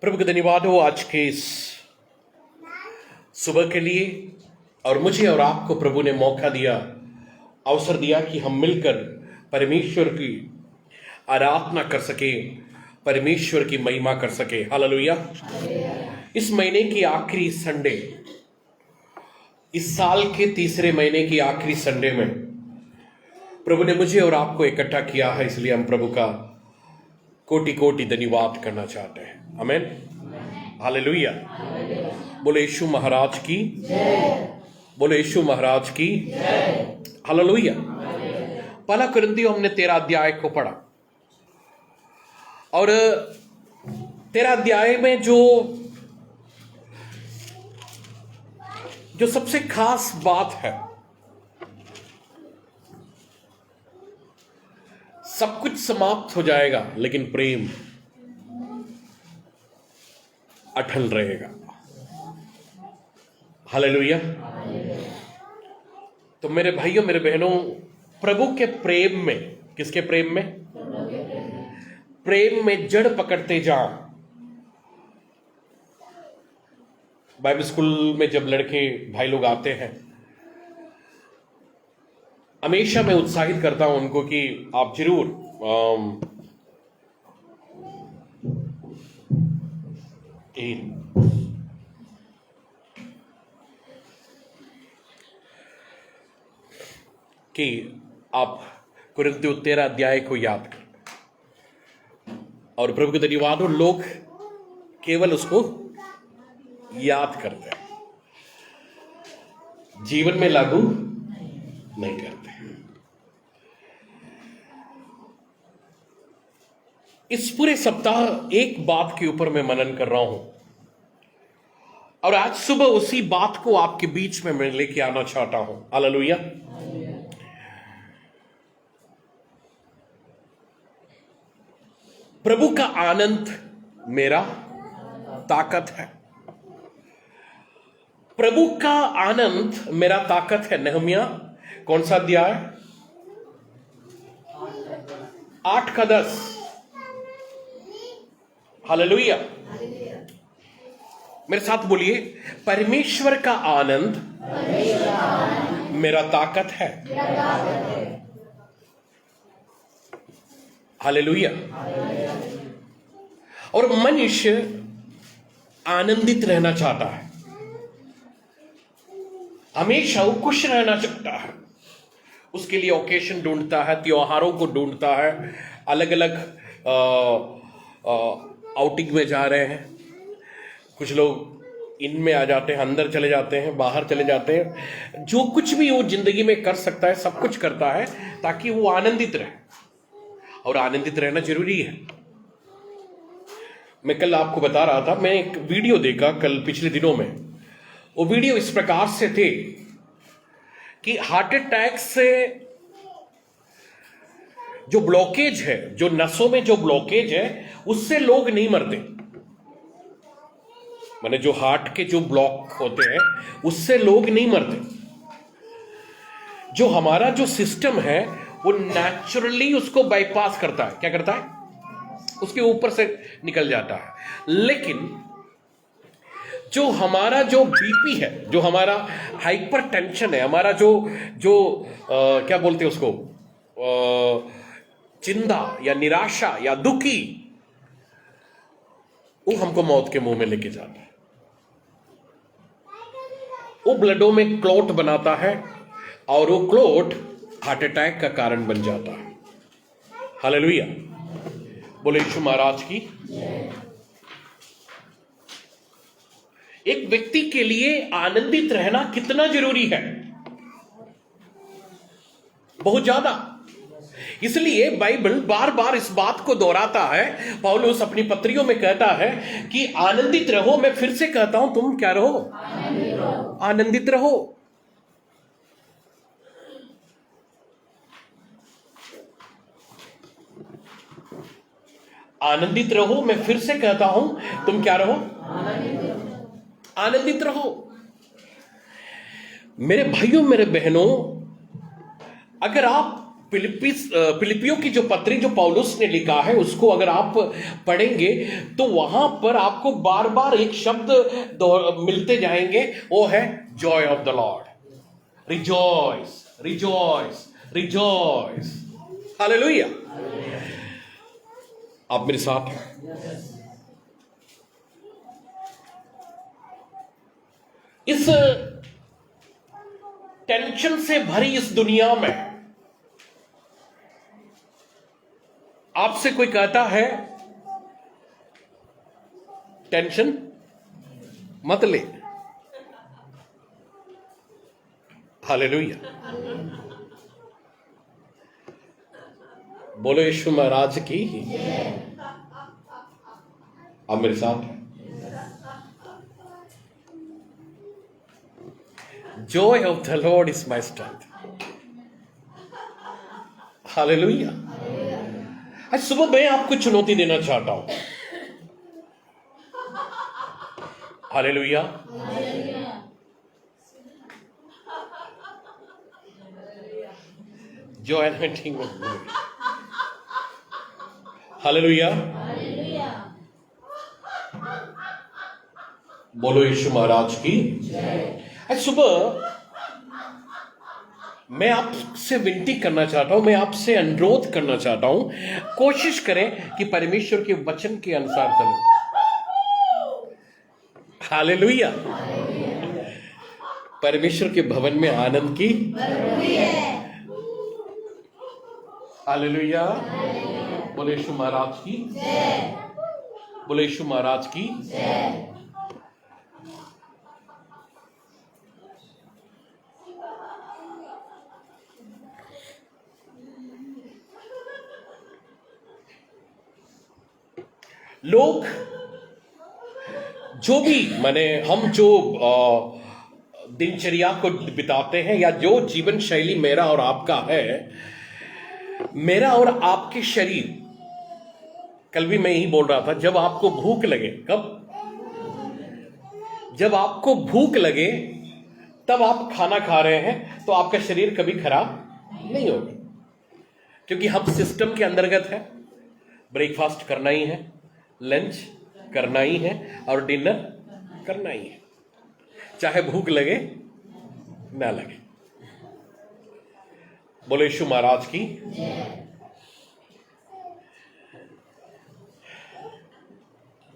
प्रभु का धन्यवाद हो आज के इस सुबह के लिए। और मुझे और आपको प्रभु ने मौका दिया, अवसर दिया कि हम मिलकर परमेश्वर की आराधना कर सके, परमेश्वर की महिमा कर सके। हालेलुया। इस महीने की आखिरी संडे, इस साल के तीसरे महीने की आखिरी संडे में प्रभु ने मुझे और आपको इकट्ठा किया है, इसलिए हम प्रभु का कोटि कोटि धन्यवाद करना चाहते हैं। आमीन, हालेलुया। बोले यीशु महाराज की जय, बोले यीशु महाराज की जय, हालेलुया। पहला कुरिन्थियों हमने 13 अध्याय को पढ़ा और 13 अध्याय में जो सबसे खास बात है, सब कुछ समाप्त हो जाएगा लेकिन प्रेम अटल रहेगा। हालेलुया। तो मेरे भाइयों मेरे बहनों, प्रभु के प्रेम में, किसके प्रेम में? प्रेम में जड़ पकड़ते जा। बाइबल स्कूल में जब लड़के भाई लोग आते हैं, हमेशा मैं उत्साहित करता हूं उनको कि आप जरूर कि आप कुरिन्थियों 13 अध्याय को याद करें। और प्रभु के धन्यवाद हो, लोग केवल उसको याद करते हैं, जीवन में लागू नहीं करते। इस पूरे सप्ताह एक बात के ऊपर मैं मनन कर रहा हूं और आज सुबह उसी बात को आपके बीच में मैं लेके आना चाहता हूं। हालेलुया। प्रभु का आनंद मेरा ताकत है। प्रभु का आनंद मेरा ताकत है। नहम्याह कौन सा अध्याय? 8 का 10। हालेलुया। मेरे साथ बोलिए, परमेश्वर का आनंद मेरा ताकत है। हालेलुया। और मनुष्य आनंदित रहना चाहता है, हमेशा वो खुश रहना चाहता है। उसके लिए ओकेशन ढूंढता है, त्योहारों को ढूंढता है, अलग अलग आउटिंग में जा रहे हैं। कुछ लोग इनमें आ जाते हैं, अंदर चले जाते हैं, बाहर चले जाते हैं। जो कुछ भी वो जिंदगी में कर सकता है, सब कुछ करता है ताकि वो आनंदित रहे, और आनंदित रहना जरूरी है। मैं कल आपको बता रहा था, मैं एक वीडियो देखा कल पिछले दिनों में। वो वीडियो इस प्रकार से थे कि हार्ट अटैक से जो ब्लॉकेज है, जो नसों में जो ब्लॉकेज है, उससे लोग नहीं मरते। माने जो हार्ट के जो ब्लॉक होते हैं उससे लोग नहीं मरते। जो हमारा जो सिस्टम है वो नेचुरली उसको बाईपास करता है। क्या करता है? उसके ऊपर से निकल जाता है। लेकिन जो हमारा जो बीपी है, जो हमारा हाइपर टेंशन है, हमारा जो क्या बोलते हैं उसको, चिंता या निराशा या दुखी, वो हमको मौत के मुंह में लेके जाता है। वो ब्लडों में क्लॉट बनाता है और वो क्लॉट हार्ट अटैक का कारण बन जाता है। हालेलुया। बोले यीशु महाराज की। एक व्यक्ति के लिए आनंदित रहना कितना जरूरी है? बहुत ज्यादा। इसलिए बाइबल बार बार इस बात को दोहराता है। पौलुस अपनी पत्रियों में कहता है कि आनंदित रहो। मैं फिर से कहता हूं, तुम क्या रहो? आनंदित रहो। आनंदित रहो। मैं फिर से कहता हूं, तुम क्या रहो? आनंदित रहो। मेरे भाइयों मेरे बहनों, अगर आप फिलिपियों की जो पत्री जो पौलुस ने लिखा है उसको अगर आप पढ़ेंगे तो वहां पर आपको बार बार एक शब्द मिलते जाएंगे, वो है Joy of the Lord. Rejoice, rejoice, rejoice. Hallelujah. आप मेरे साथ हैं? इस टेंशन से भरी इस दुनिया में आपसे कोई कहता है टेंशन मत ले। हालेलुया। बोलो यीशु महाराज की। आप मेरे साथ हैं? Joy of the Lord is my strength. Hallelujah. आज सुबह मैं आपको चुनौती देना चाहता हूं। हालेलुया। जो एनोइंटिंग में हालेलुया। बोलो यीशु महाराज की। आज सुबह मैं आपसे विनती करना चाहता हूं, मैं आपसे अनुरोध करना चाहता हूं, कोशिश करें कि परमेश्वर के वचन के अनुसार चलें। हालेलुया। परमेश्वर के भवन में आनंद की। हालेलुया। बोले यीशु महाराज की। बोले यीशु महाराज की। लोग जो भी हम जो दिनचर्या को बिताते हैं या जो जीवन शैली मेरा और आपका है, मेरा और आपके शरीर, कल भी मैं यही बोल रहा था, जब आपको भूख लगे, कब? जब आपको भूख लगे तब आप खाना खा रहे हैं तो आपका शरीर कभी खराब नहीं होगा, क्योंकि हम सिस्टम के अंतर्गत है। ब्रेकफास्ट करना ही है, लंच करना ही है और डिनर करना ही है, चाहे भूख लगे ना लगे। बोले यीशु महाराज की।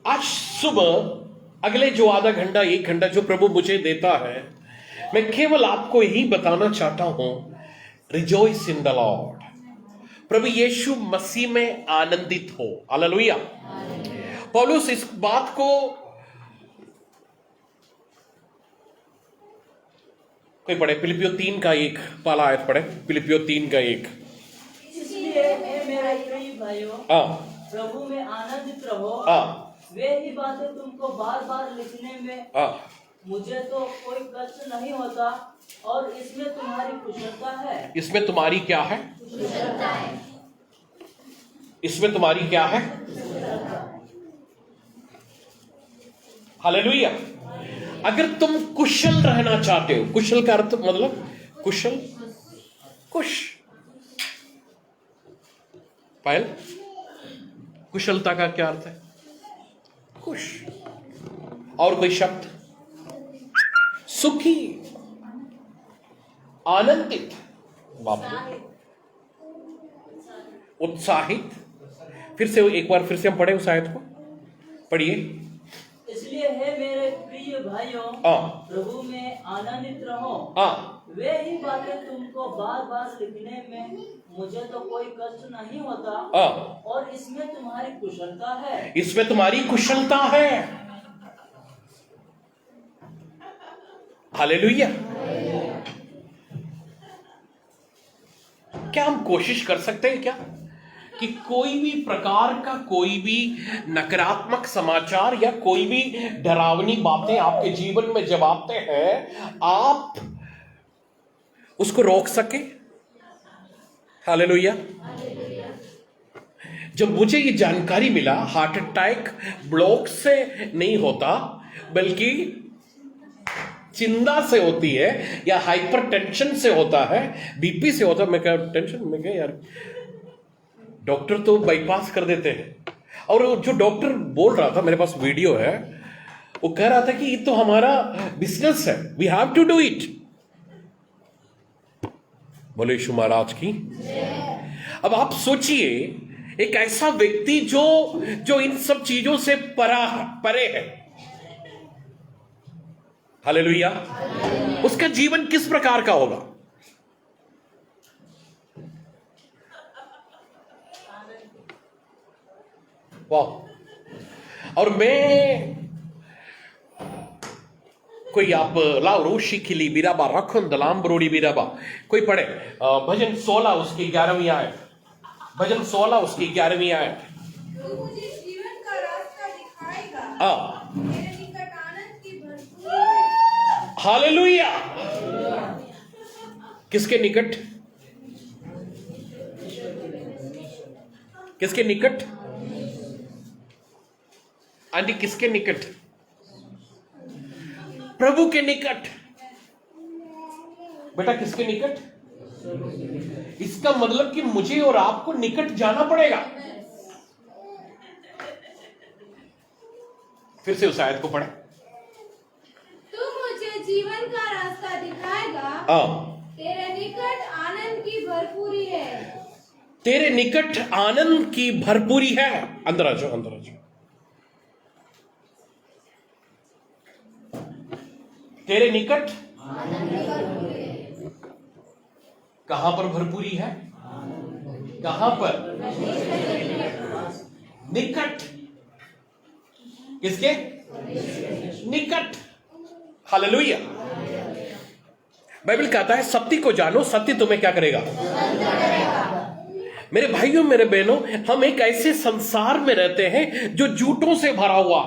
आज सुबह अगले जो आधा घंटा 1 घंटा जो प्रभु मुझे देता है, मैं केवल आपको यही बताना चाहता हूं, रिजॉइस इन द लॉर्ड। प्रभु यीशु मसीह में आनंदित हो। हालेलुया। पौलुस इस बात को कोई पढ़े, फिलिपियों 3 का 1 पहला आयत पढ़े, फिलिपियों 3 का 1। इसलिए मेरे प्रिय भाइयों, प्रभु में आनंदित रहो। वे ही बातें तुमको बार बार लिखने में मुझे तो कोई कष्ट नहीं होता, और इसमें तुम्हारी कुशलता है। इसमें तुम्हारी क्या है? कुशलता है। इसमें तुम्हारी क्या है? हालेलुया। अगर तुम कुशल रहना चाहते हो, कुशल का अर्थ मतलब कुशल, कुश, पायल, कुशलता का क्या अर्थ है? कुश। और कोई शब्द? सुखी, आनंदित, उत्साहित। फिर से एक बार फिर से हम पढ़े उस आयत को, पढ़िए। इसलिए है मेरे प्रिय भाइयों, प्रभु में आनंदित रहो। वे ही बातें तुमको बार बार लिखने में मुझे तो कोई कष्ट नहीं होता, और इसमें तुम्हारी कुशलता है। इसमें तुम्हारी कुशलता है। हालेलुया। क्या हम कोशिश कर सकते हैं क्या कि कोई भी प्रकार का कोई भी नकारात्मक समाचार या कोई भी डरावनी बातें आपके जीवन में जब आते हैं, आप उसको रोक सके? हालेलुया। जब मुझे ये जानकारी मिला, हार्ट अटैक ब्लॉक से नहीं होता, बल्कि चिंता से होती है या हाइपरटेंशन से होता है, बीपी से होता है, मैं क्या टेंशन में क्या यार, डॉक्टर तो बाईपास कर देते हैं। और जो डॉक्टर बोल रहा था, मेरे पास वीडियो है, वो कह रहा था कि ये तो हमारा बिजनेस है, we have to do it. बोले यीशु महाराज की। अब आप सोचिए, एक ऐसा व्यक्ति जो इन सब चीजों से परे है, हालेलुया, उसका जीवन किस प्रकार का होगा। वाह। और मैं कोई आप लाओ रोशी खिली बिराबा रखन दलाम बरोड़ी बिराबा, कोई पढ़े भजन 16 उसकी 11वीं आयत, भजन 16 उसकी 11वीं आयत। तू मुझे जीवन का रास्ता दिखाएगा, मेरे निकट आनंद की भरपूरी है। हालेलुया। किसके निकट? किसके निकट? आंटी किसके निकट? प्रभु के निकट। बेटा किसके निकट? इसका मतलब कि मुझे और आपको निकट जाना पड़ेगा। फिर से उस आयत को पढ़े। तू मुझे जीवन का रास्ता दिखाएगा, तेरे निकट आनंद की भरपूरी है। तेरे निकट आनंद की भरपूरी है। अंदर आ जाओ, अंदर आ जाओ। तेरे निकट कहां पर भरपूरी है? कहां पर? निकट। किसके निकट? हालेलुया। बाइबल कहता है सत्य को जानो, सत्य तुम्हें क्या करेगा? मेरे भाइयों मेरे बहनों, हम एक ऐसे संसार में रहते हैं जो झूठों से भरा हुआ,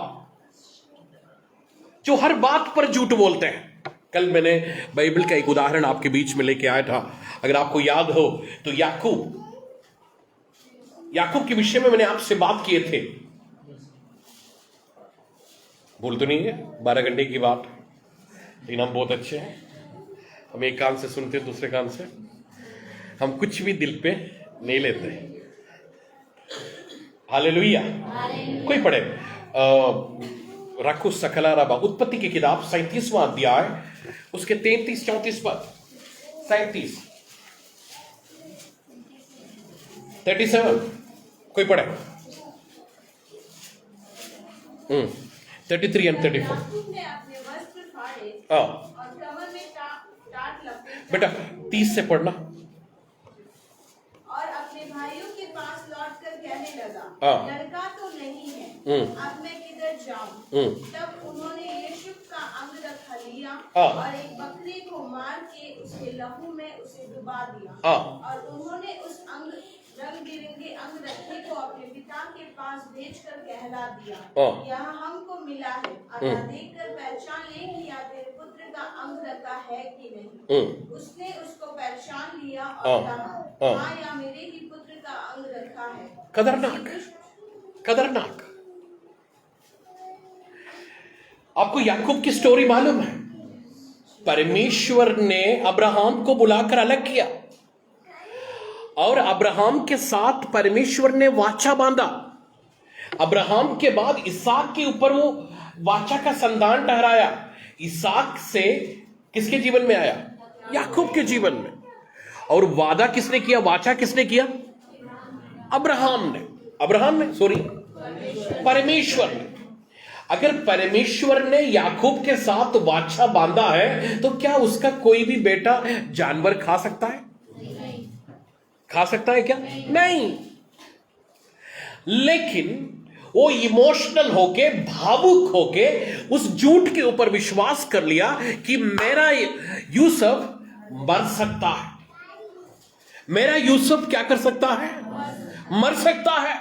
जो हर बात पर झूठ बोलते हैं। कल मैंने बाइबल का एक उदाहरण आपके बीच में लेके आया था, अगर आपको याद हो तो याकूब के विषय में मैंने आपसे बात किए थे। भूल तो नहीं है? 12 घंटे की बात, लेकिन हम बहुत अच्छे हैं। हम एक कान से सुनते हैं, दूसरे कान से हम कुछ भी दिल पे नहीं लेते। हालेलुया। कोई पढ़े रखो सकला रबा, उत्पत्ति की किताब 37वां अध्याय उसके 33-34 पद। 37 कोई पढ़े। 33 एंड 34। याकूब ने अपने वस्त्र फाड़े और कमर में टाट लपेटे, बेटा 30 से पढ़ना। और अपने भाइयों के पास लौटकर कहने लगा, लड़का तो नहीं है, अब मैं किधर जाऊं? तब उन्होंने यूसुफ का अंग रखा लिया और एक बकरे को मार के उसके लहू में उसे डुबा दिया। और उन्होंने उस रंग बिरंगे अंग रखे को अपने पिता के पास भेजकर कहला दिया, यहाँ हमको मिला है, अतः देखकर पहचान ले कि या तेरे पुत्र का अंग रखा है कि नहीं। उसने उसको पहचान लिया और कहा, हाँ, या मेरे ही पुत्र का अंग रखा है। खतरनाक। आपको याकूब की स्टोरी मालूम है? परमेश्वर ने अब्राहम को बुलाकर अलग किया और अब्राहम के साथ परमेश्वर ने वाचा बांधा। अब्राहम के बाद इसहाक के ऊपर वो वाचा का संतान ठहराया। इसहाक से किसके जीवन में आया? याकूब के जीवन में। और वादा किसने किया? वाचा किसने किया? परमेश्वर ने। अगर परमेश्वर ने याकूब के साथ वाचा बांधा है तो क्या उसका कोई भी बेटा जानवर खा सकता है? खा सकता है क्या? नहीं। लेकिन वो इमोशनल होके, भावुक होके उस झूठ के ऊपर विश्वास कर लिया कि मेरा यूसुफ मर सकता है। मेरा यूसुफ क्या कर सकता है? मर सकता है।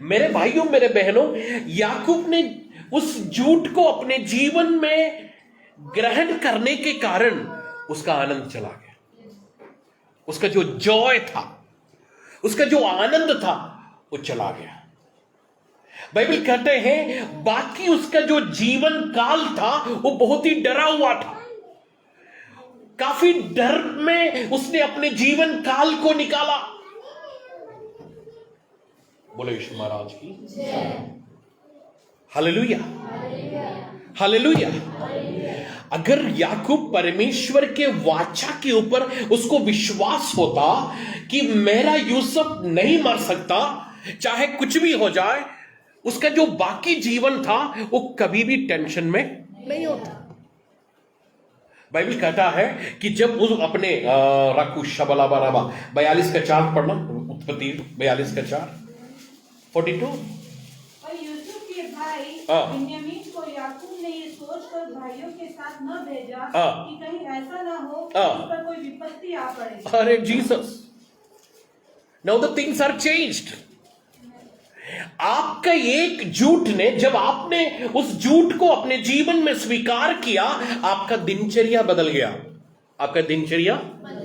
मेरे भाइयों मेरे बहनों, याकूब ने उस झूठ को अपने जीवन में ग्रहण करने के कारण उसका आनंद चला गया। उसका जो जॉय था, उसका जो आनंद था, वो चला गया। बाइबल कहते हैं बाकी उसका जो जीवन काल था वो बहुत ही डरा हुआ था, काफी डर में उसने अपने जीवन काल को निकाला। बोलो यीशु महाराज की हालेलुया, हालेलुया। अगर याकूब परमेश्वर के वाचा के ऊपर उसको विश्वास होता कि मेरा यूसुफ नहीं मर सकता, चाहे कुछ भी हो जाए, उसका जो बाकी जीवन था वो कभी भी टेंशन में नहीं होता। बाइबल कहता है कि जब उस अपने राकू शबलाबा 42 का 4 पढ़ना, उत्पत्ति 42 का 4 42। और यूसुफ के भाई बिन्यामीन को याकूब ने ये सोचकर भाइयों के साथ न भेजा कि कहीं ऐसा ना हो कि उस पर कोई विपत्ति आ पड़े। अरे Jesus, now the things are changed. आपका एक झूठ ने, जब आपने उस झूठ को अपने जीवन में स्वीकार किया, आपका दिनचर्या बदल गया, आपका दिनचर्या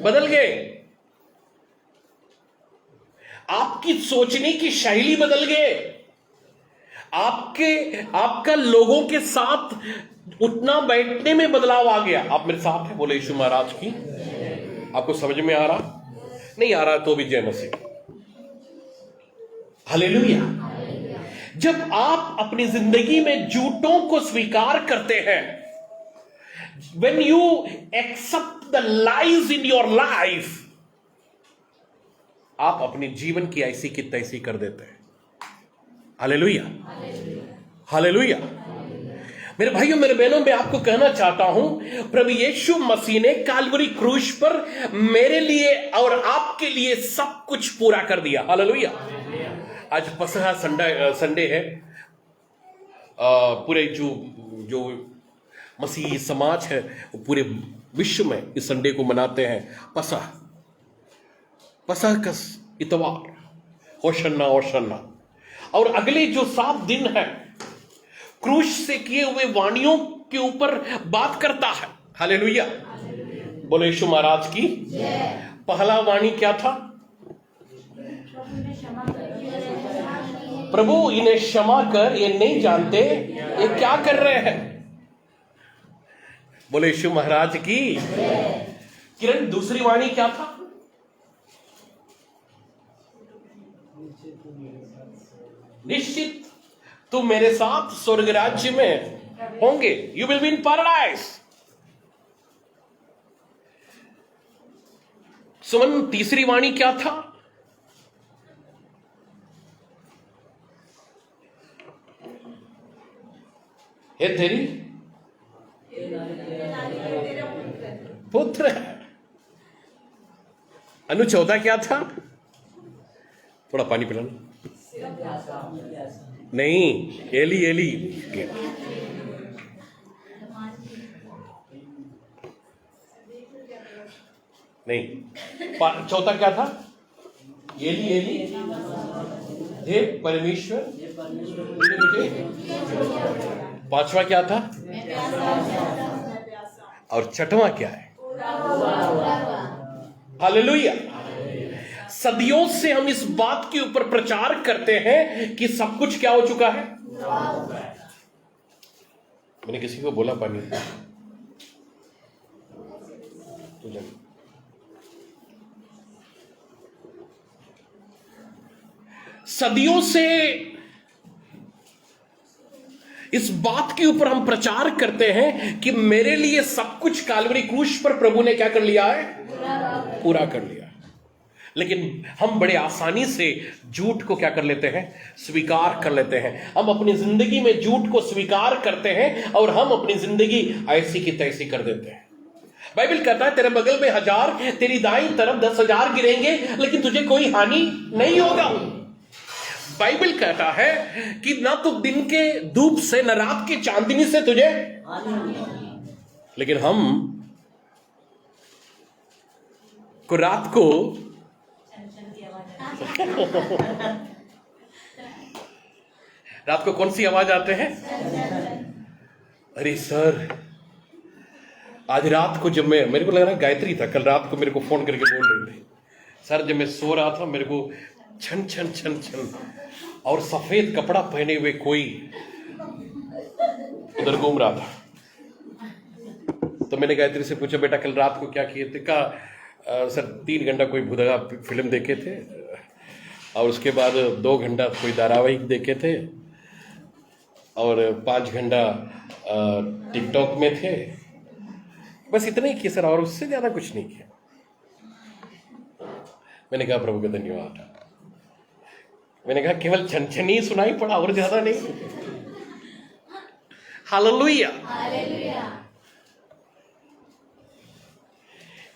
बदल गए, आपकी सोचने की शैली बदल गए, आपका लोगों के साथ उठना बैठने में बदलाव आ गया। आप मेरे साथ हैं? बोले यीशु महाराज की। आपको समझ में आ रहा? नहीं आ रहा तो भी जय मसीह। हालेलुया। जब आप अपनी जिंदगी में झूठों को स्वीकार करते हैं, when you accept the lies in your life, आप अपने जीवन की ऐसी की तैसी कर देते हैं। Hallelujah, hallelujah. मेरे भाइयों मेरे बहनों, मैं आपको कहना चाहता हूं, प्रभु यीशु मसीह ने काल्वरी क्रूस पर मेरे लिए और आपके लिए सब कुछ पूरा कर दिया। हालेलुया। आज पसहा संडे है। पूरे जो मसीही समाज है वो पूरे विश्व में इस संडे को मनाते हैं। पसह का इतवार, होशन्ना होशन्ना। और अगले जो 7 दिन है क्रूस से किए हुए वाणियों के ऊपर बात करता है। हालेलुया। बोले यीशु महाराज की। पहला वाणी क्या था? प्रभु इन्हें क्षमा कर, ये नहीं जानते ये क्या कर रहे हैं। बोले यीशु महाराज की। किरण, दूसरी वाणी क्या था? निश्चित तुम मेरे साथ स्वर्ग राज्य में होंगे, you will be in paradise. Suman, तीसरी वाणी क्या था? हे तेरी पुत्र है। अनु, चौथा क्या था? थोड़ा पानी पिलाना। नहीं, एली एली। नहीं, चौथा क्या था? एली एली, हे परमेश्वर मुझे। पांचवा क्या था? और छठवां क्या है? हालेलुया। सदियों से हम इस बात के ऊपर प्रचार करते हैं कि सब कुछ क्या हो चुका है। मैंने किसी को बोला पानी तो सदियों से इस बात के ऊपर हम प्रचार करते हैं कि मेरे लिए सब कुछ काल्वरी क्रूस पर प्रभु ने क्या कर लिया है? पूरा कर लिया। लेकिन हम बड़े आसानी से झूठ को क्या कर लेते हैं? स्वीकार कर लेते हैं। हम अपनी जिंदगी में झूठ को स्वीकार करते हैं और हम अपनी जिंदगी ऐसी की तैसी कर देते हैं। बाइबल कहता है तेरे बगल में 1000, तेरी दाईं तरफ 10,000 गिरेंगे लेकिन तुझे कोई हानि नहीं होगा। बाइबल कहता है कि ना तो दिन के धूप से न रात की चांदनी से तुझे, लेकिन हम को रात को रात को कौन सी आवाज आते हैं? अरे सर, आज रात को जब मेरे को लग रहा गायत्री था, कल रात को मेरे को फोन करके बोल रही थी, सर जब मैं सो रहा था मेरे को छन छन छन छन और सफेद कपड़ा पहने हुए कोई उधर घूम रहा था। तो मैंने गायत्री से पूछा, बेटा कल रात को क्या किए थे? कहा सर 3 घंटा कोई भुदगा फिल्म देखे थे और उसके बाद 2 घंटा कोई धारावाहिक देखे थे और 5 घंटा टिकटॉक में थे, बस इतना ही किया सर, और उससे ज्यादा कुछ नहीं किया। मैंने कहा प्रभु का धन्यवाद। मैंने कहा केवल छनछनी सुनाई पड़ा और ज्यादा नहीं। हालेलुया।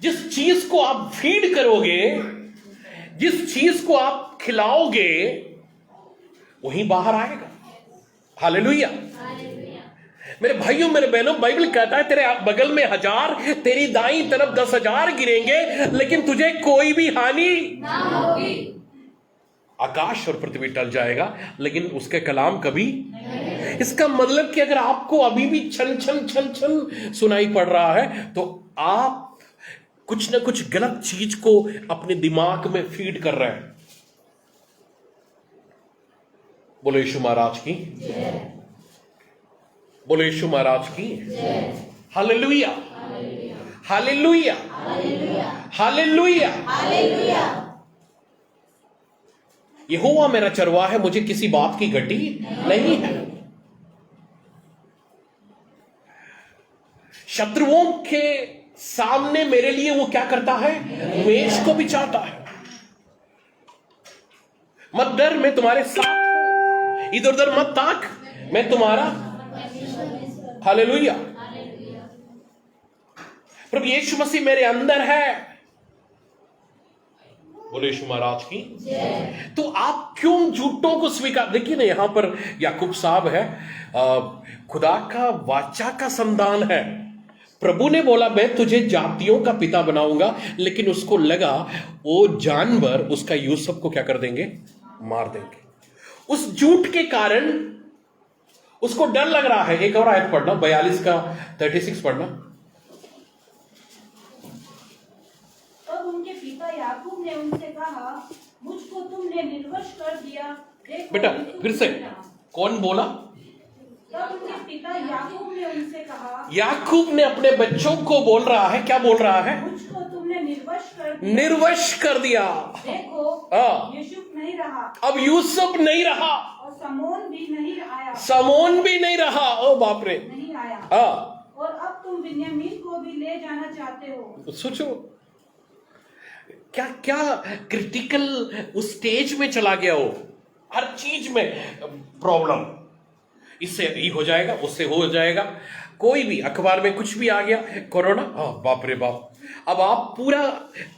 जिस चीज को आप फीड करोगे, जिस चीज को आप खिलाओगे, वही बाहर आएगा। हालेलुया। मेरे भाइयों मेरे बहनों, बाइबल कहता है तेरे बगल में 1000, तेरी दाईं तरफ 10,000 गिरेंगे, लेकिन तुझे कोई भी हानि ना होगी। आकाश और पृथ्वी टल जाएगा, लेकिन उसके कलाम कभी नहीं। इसका मतलब कि अगर आपको अभी भी छन छन छन छन सुनाई पड़ रहा है, तो आप कुछ ना कुछ गलत चीज को अपने दिमाग में फीड कर रहे हैं। बोलो यीशु महाराज की, बोलो यीशु महाराज की। Hallelujah, hallelujah, hallelujah. यहोवा मेरा चरवाहा है, मुझे किसी बात की घटी नहीं है। शत्रुओं के सामने मेरे लिए वो क्या करता है? मेज को बिछाता है। मत डर, मैं तुम्हारे साथ हूं, इधर उधर मत ताक, मैं तुम्हारा। हालेलुया। प्रभु यीशु मसीह मेरे अंदर है। बोले यीशु महाराज की। तो आप क्यों झूठों को स्वीकार? देखिए ना, यहां पर याकूब साहब है, खुदा का वाचा का संतान है। प्रभु ने बोला मैं तुझे जातियों का पिता बनाऊंगा, लेकिन उसको लगा वो जानवर उसका यूसुफ को क्या कर देंगे? मार देंगे। उस झूठ के कारण उसको डर लग रहा है। एक और आयत पढ़ना, 42 का 36 पढ़ना। तब उनके पिता याकूब ने उनसे कहा, मुझको तुमने निर्वश कर दिया। बेटा फिर से, कौन बोला? तब उनके पिता याकूब ने उनसे कहा, याकूब ने अपने बच्चों को बोल रहा है, क्या बोल रहा है? मुझको तुमने निर्वश कर दिया। निर्वश कर दिया। देखो यूसुफ नहीं रहा, अब यूसुफ नहीं रहा, और समोन भी नहीं आया, समोन भी नहीं रहा। ओ बाप रे, नहीं आया। और अब तुम बिन्यामीन को भी ले जाना चाहते हो। सोचो क्या क्या क्रिटिकल उस स्टेज में चला गया हो। हर चीज में प्रॉब्लम, इससे ये हो जाएगा, उससे हो जाएगा। कोई भी अखबार में कुछ भी आ गया, कोरोना, बाप रे बाप। अब आप पूरा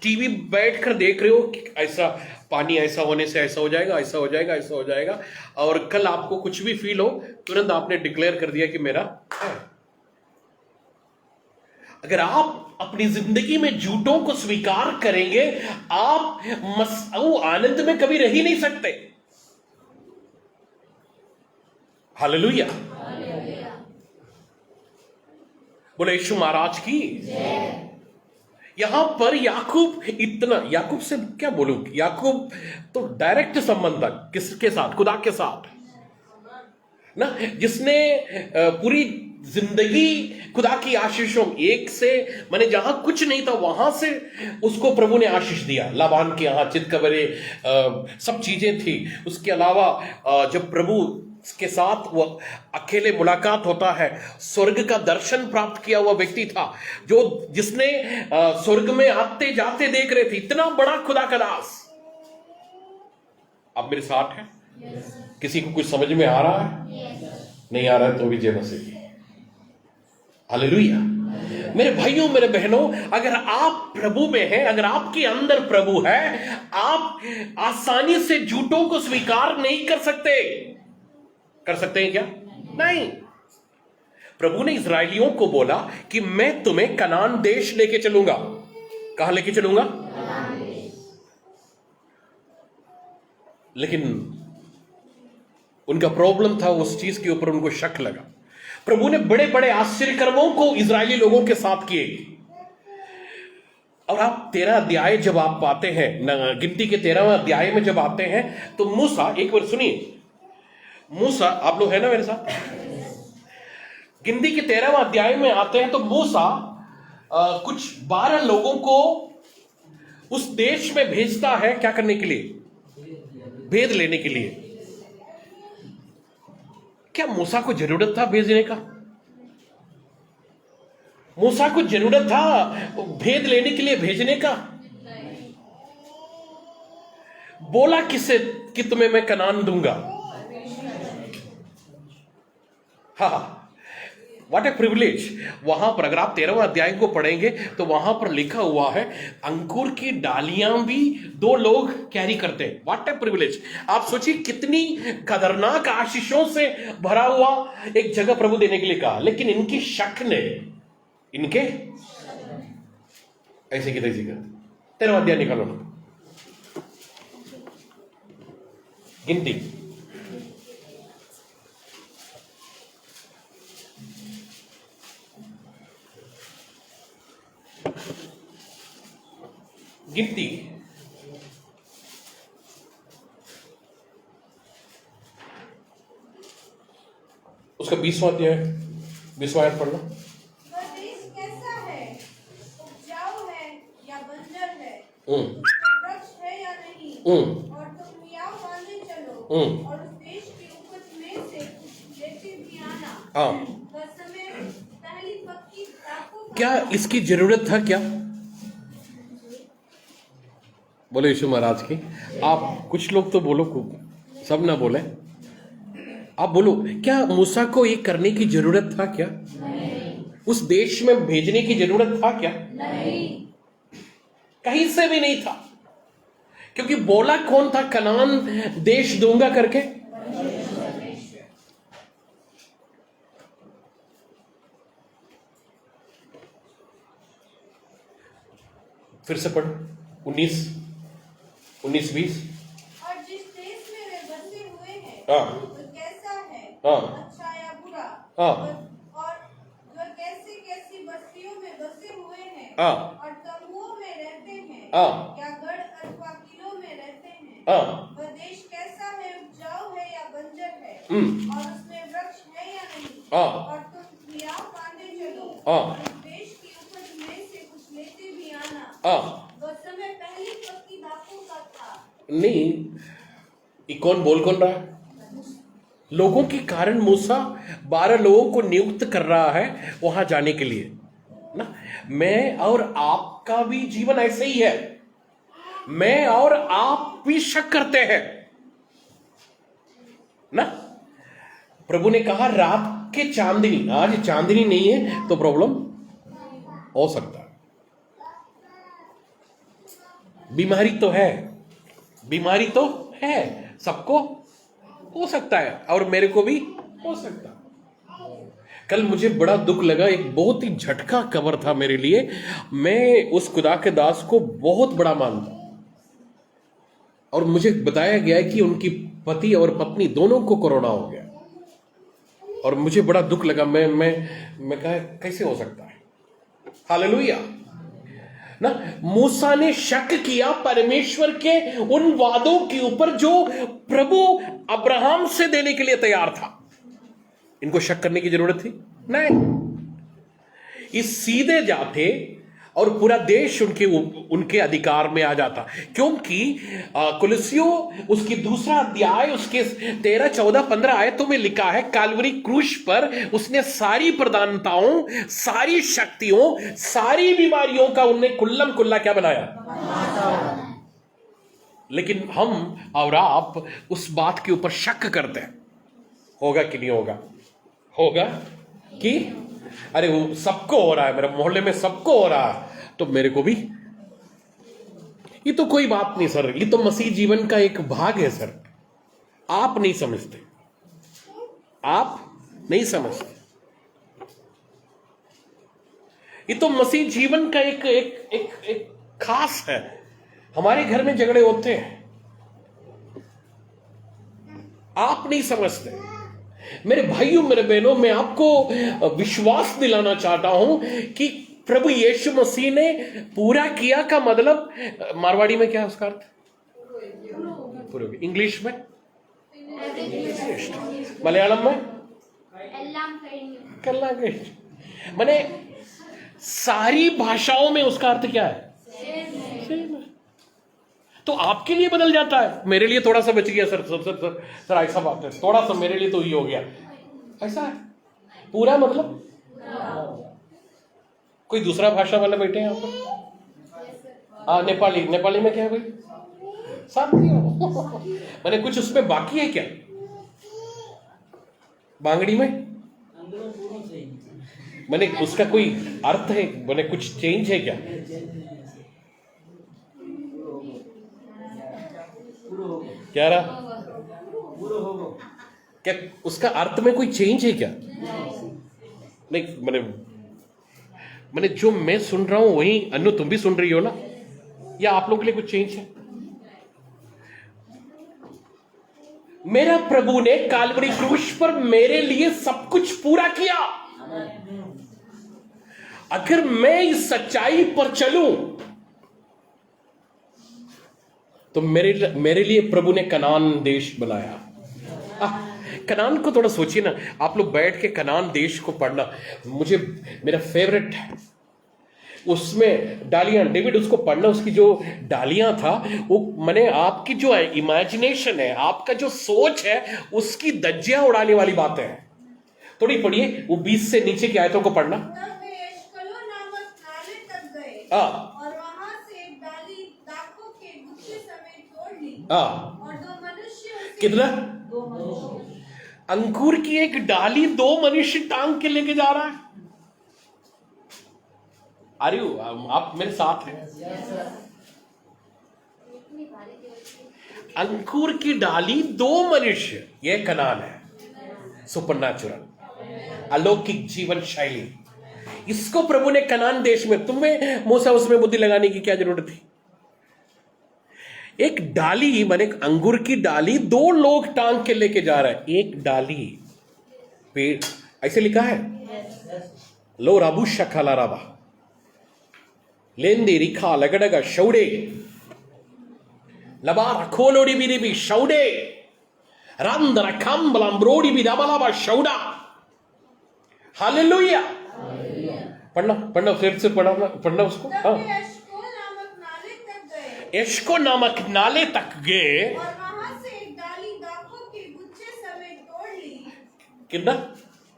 टीवी बैठकर देख रहे हो कि ऐसा पानी ऐसा होने से ऐसा हो जाएगा, ऐसा हो जाएगा, ऐसा हो जाएगा, और कल आपको कुछ भी फील हो, तुरंत आपने डिक्लेयर कर दिया कि मेरा है। अगर आप अपनी जिंदगी में झूठों को स्वीकार करेंगे, आप आनंद में कभी रह ही नहीं सकते। हालेलुया। बोले यीशु महाराज की। यहां पर याकूब याकूब से क्या बोलूं, याकूब तो डायरेक्ट संबंध था किसके साथ? खुदा के साथ ना, जिसने पूरी जिंदगी खुदा की आशीषों एक से, माने जहां कुछ नहीं था वहां से उसको प्रभु ने आशीष दिया। लाबान के यहां चितकबरे सब चीजें थी। उसके अलावा जब प्रभु के साथ वो अकेले मुलाकात होता है, स्वर्ग का दर्शन प्राप्त किया हुआ व्यक्ति था, जिसने स्वर्ग में आते जाते देख रहे थे। इतना बड़ा खुदा का दास। आप मेरे साथ हैं? किसी को कुछ समझ में आ रहा है? नहीं आ रहा है तो भी जय मसीह की। हालेलुया। मेरे भाइयों मेरे बहनों, अगर आप प्रभु में हैं, अगर आपके अंदर प्रभु है, आप आसानी से झूठों को स्वीकार नहीं कर सकते। कर सकते हैं क्या? नहीं। प्रभु ने इस्राएलियों को बोला कि मैं तुम्हें कनान देश लेके चलूंगा। कहां लेके चलूंगा? लेकिन उनका प्रॉब्लम था, उस चीज के ऊपर उनको शक लगा। प्रभु ने बड़े बड़े आश्चर्य कर्मों को इजरायली लोगों के साथ किए। और आप 13 अध्याय जब आप पाते हैं, गिनती के 13वें अध्याय में जब आते हैं, तो मूसा, एक बार सुनिए, मूसा, आप लोग है ना मेरे साथ? गिनती के 13वें अध्याय में आते हैं तो मूसा कुछ 12 लोगों को उस देश में भेजता है, क्या करने के लिए? भेद लेने के लिए। क्या मूसा को जरूरत था भेजने का? मूसा को जरूरत था भेद लेने के लिए भेजने का? बोला किसे कि तुम्हें मैं कनान दूंगा? हाँ, व्हाट ए प्रिविलेज। वहां पर अगर आप 13वें अध्याय को पढ़ेंगे तो वहां पर लिखा हुआ है अंकुर की डालियां भी 2 लोग कैरी करते हैं। What A privilege. आप सोचिए कितनी खतरनाक आशीषों से भरा हुआ एक जगह प्रभु देने के लिए कहा, लेकिन इनकी शक ने इनके ऐसे की तैसी कर। 13वां अध्याय निकालो ना, गिनती। गिनती उसका 20वां अध्याय, 20वां आयत पढ़ना। वह देश कैसा है? उपजाऊ है या बंजर है? हम्म, वृक्ष है या नहीं? हम्म, और तुम हियाव बांधे चलो और उस देश की उपज में से कुछ लेते भी आना। हाँ। वह समय पहली पक्की दाखों का क्या इसकी जरूरत था? क्या बोलो यीशु महाराज की। आप कुछ लोग तो बोलो, सब ना बोले, आप बोलो। क्या मूसा को ये करने की जरूरत था? क्या नहीं। उस देश में भेजने की जरूरत था? क्या नहीं, कहीं से भी नहीं था। क्योंकि बोला कौन था कनान देश दूंगा करके? फिर से पढ़ 19, 20। और जिस देश में वे बसे हुए हैं हाँ। वह कैसा है? हाँ। अच्छा या बुरा? हाँ। और वह कैसी कैसी बस्तियों में बसे हुए हैं हाँ। और तंबुओं में रहते हैं हाँ। या गढ़ अथवा किलों में रहते हैं। हाँ। वह देश कैसा है? उपजाऊ है या बंजर है? और उसमें वृक्ष है या नहीं? हाँ। और तुम हियाव बांधे चलो हाँ। और उस देश की उपज में से कुछ लेते भी आना। हाँ। वह समय पहली पक्की दाखों का था। नहीं, ये कौन रहा है? लोगों के कारण मूसा 12 लोगों को नियुक्त कर रहा है वहां जाने के लिए ना। मैं और आपका भी जीवन ऐसे ही है। मैं और आप भी शक करते हैं ना। प्रभु ने कहा रात के चांदनी, आज चांदनी नहीं है तो प्रॉब्लम हो सकता है। बीमारी तो है, बीमारी तो है, सबको हो सकता है और मेरे को भी हो सकता है। कल मुझे बड़ा दुख लगा, एक बहुत ही झटका खबर था मेरे लिए। मैं उस खुदा के दास को बहुत बड़ा मानता और मुझे बताया गया कि उनकी पति और पत्नी दोनों को कोरोना हो गया और मुझे बड़ा दुख लगा। मैं कहा कैसे हो सकता है? हालेलुया ना। मूसा ने शक किया परमेश्वर के उन वादों के ऊपर जो प्रभु अब्राहम से देने के लिए तैयार था। इनको शक करने की जरूरत थी? नहीं। इस सीधे जाते और पूरा देश उनके अधिकार में आ जाता, क्योंकि कुलसियों उसकी 2 अध्याय उसके 13, 14, 15 आयतों में लिखा है काल्वरी क्रूस पर उसने सारी प्रधानताओं, सारी शक्तियों, सारी बीमारियों का उन्हें कुल्लम कुल्ला क्या बनाया। लेकिन हम और आप उस बात के ऊपर शक करते हैं, होगा कि नहीं होगा? होगा कि अरे वो सबको हो रहा है, मेरे मोहल्ले में सबको हो रहा है तो मेरे को भी। ये तो कोई बात नहीं सर, ये तो मसीह जीवन का एक भाग है सर। आप नहीं समझते, आप नहीं समझते। ये तो मसीह जीवन का एक खास है। हमारे घर में झगड़े होते हैं, आप नहीं समझते। मेरे भाइयों, मेरे बहनों, मैं आपको विश्वास दिलाना चाहता हूं कि प्रभु यीशु मसीह ने पूरा किया का मतलब मारवाड़ी में क्या है उसका अर्थ? इंग्लिश में मलयालम में എല്ലാം കഴിഞ്ഞു. कल्ला के माने सारी भाषाओं में उसका अर्थ क्या है? सेम है. तो आपके लिए बदल जाता है, मेरे लिए थोड़ा सा बच गया sir sir sir sir, sir ऐसा बात है, थोड़ा सा मेरे लिए तो ये हो गया, ऐसा है. पूरा मतलब कोई दूसरा भाषा वाला बैठे हैं यहाँ पर? हाँ, नेपाली. नेपाली में क्या है भाई? सब मैंने कुछ उसमें बाकी है क्या? बांगड़ी में मैंने उसका कोई अर्थ है, मैंने कुछ चेंज है क्या? क्या रहा? क्या उसका अर्थ में कोई चेंज है क्या? नहीं, मैंने जो मैं सुन रहा हूं वही अनु तुम भी सुन रही हो ना, या आप लोगों के लिए कुछ चेंज है? मेरा प्रभु ने काल्वरी क्रूस पर मेरे लिए सब कुछ पूरा किया. अगर मैं इस सच्चाई पर चलूं तो मेरे लिए प्रभु ने कनान देश बनाया. कनान को थोड़ा सोचिए ना, आप लोग बैठ के कनान देश को पढ़ना, मुझे मेरा फेवरेट है. उसमें डालियां, डेविड उसको पढ़ना, उसकी जो डालियां था वो मैंने आपकी जो इमेजिनेशन है, आपका जो सोच है, उसकी धज्जियां उड़ाने वाली बातें हैं. थोड़ी पढ़िए वो 20 से नीचे की आयतों को पढ़ना. तब वे एश्कलो नामक नाले तक गए हाँ. और वहां से एक डाली दाखों के गुच्छे समेत तोड़ ली. हाँ. और दो मनुष्य उसे कितना? अंकुर की एक डाली 2 मनुष्य टांग के लेके जा रहा है. अरे आप मेरे साथ हैं? अंकुर की डाली 2 मनुष्य, यह कनान है. सुपरनैचुरल, अलौकिक जीवन शैली. इसको प्रभु ने कनान देश में, तुम्हें मूसा उसमें बुद्धि लगाने की क्या जरूरत थी? एक डाली माने अंगूर की डाली 2 लोग टांग के लेके जा रहा है. एक डाली पेड़, ऐसे लिखा है. लो राबू शखाला राबा लेंदे रिखा लगडगा शौडे लबा रखोलोडी बिरिबी शौडे रंदर कंबलम ब्रोडी भी दबलाबा शौडा. हालेलुया. पढ़ना फिर से पढ़ना उसको. तब हाँ. वे एश्कोल नामक नाले तक गए एश्को नामक नाले तक गए और वहां से एक डाली दाखों के गुच्छे समेत तोड़ ली. कितना?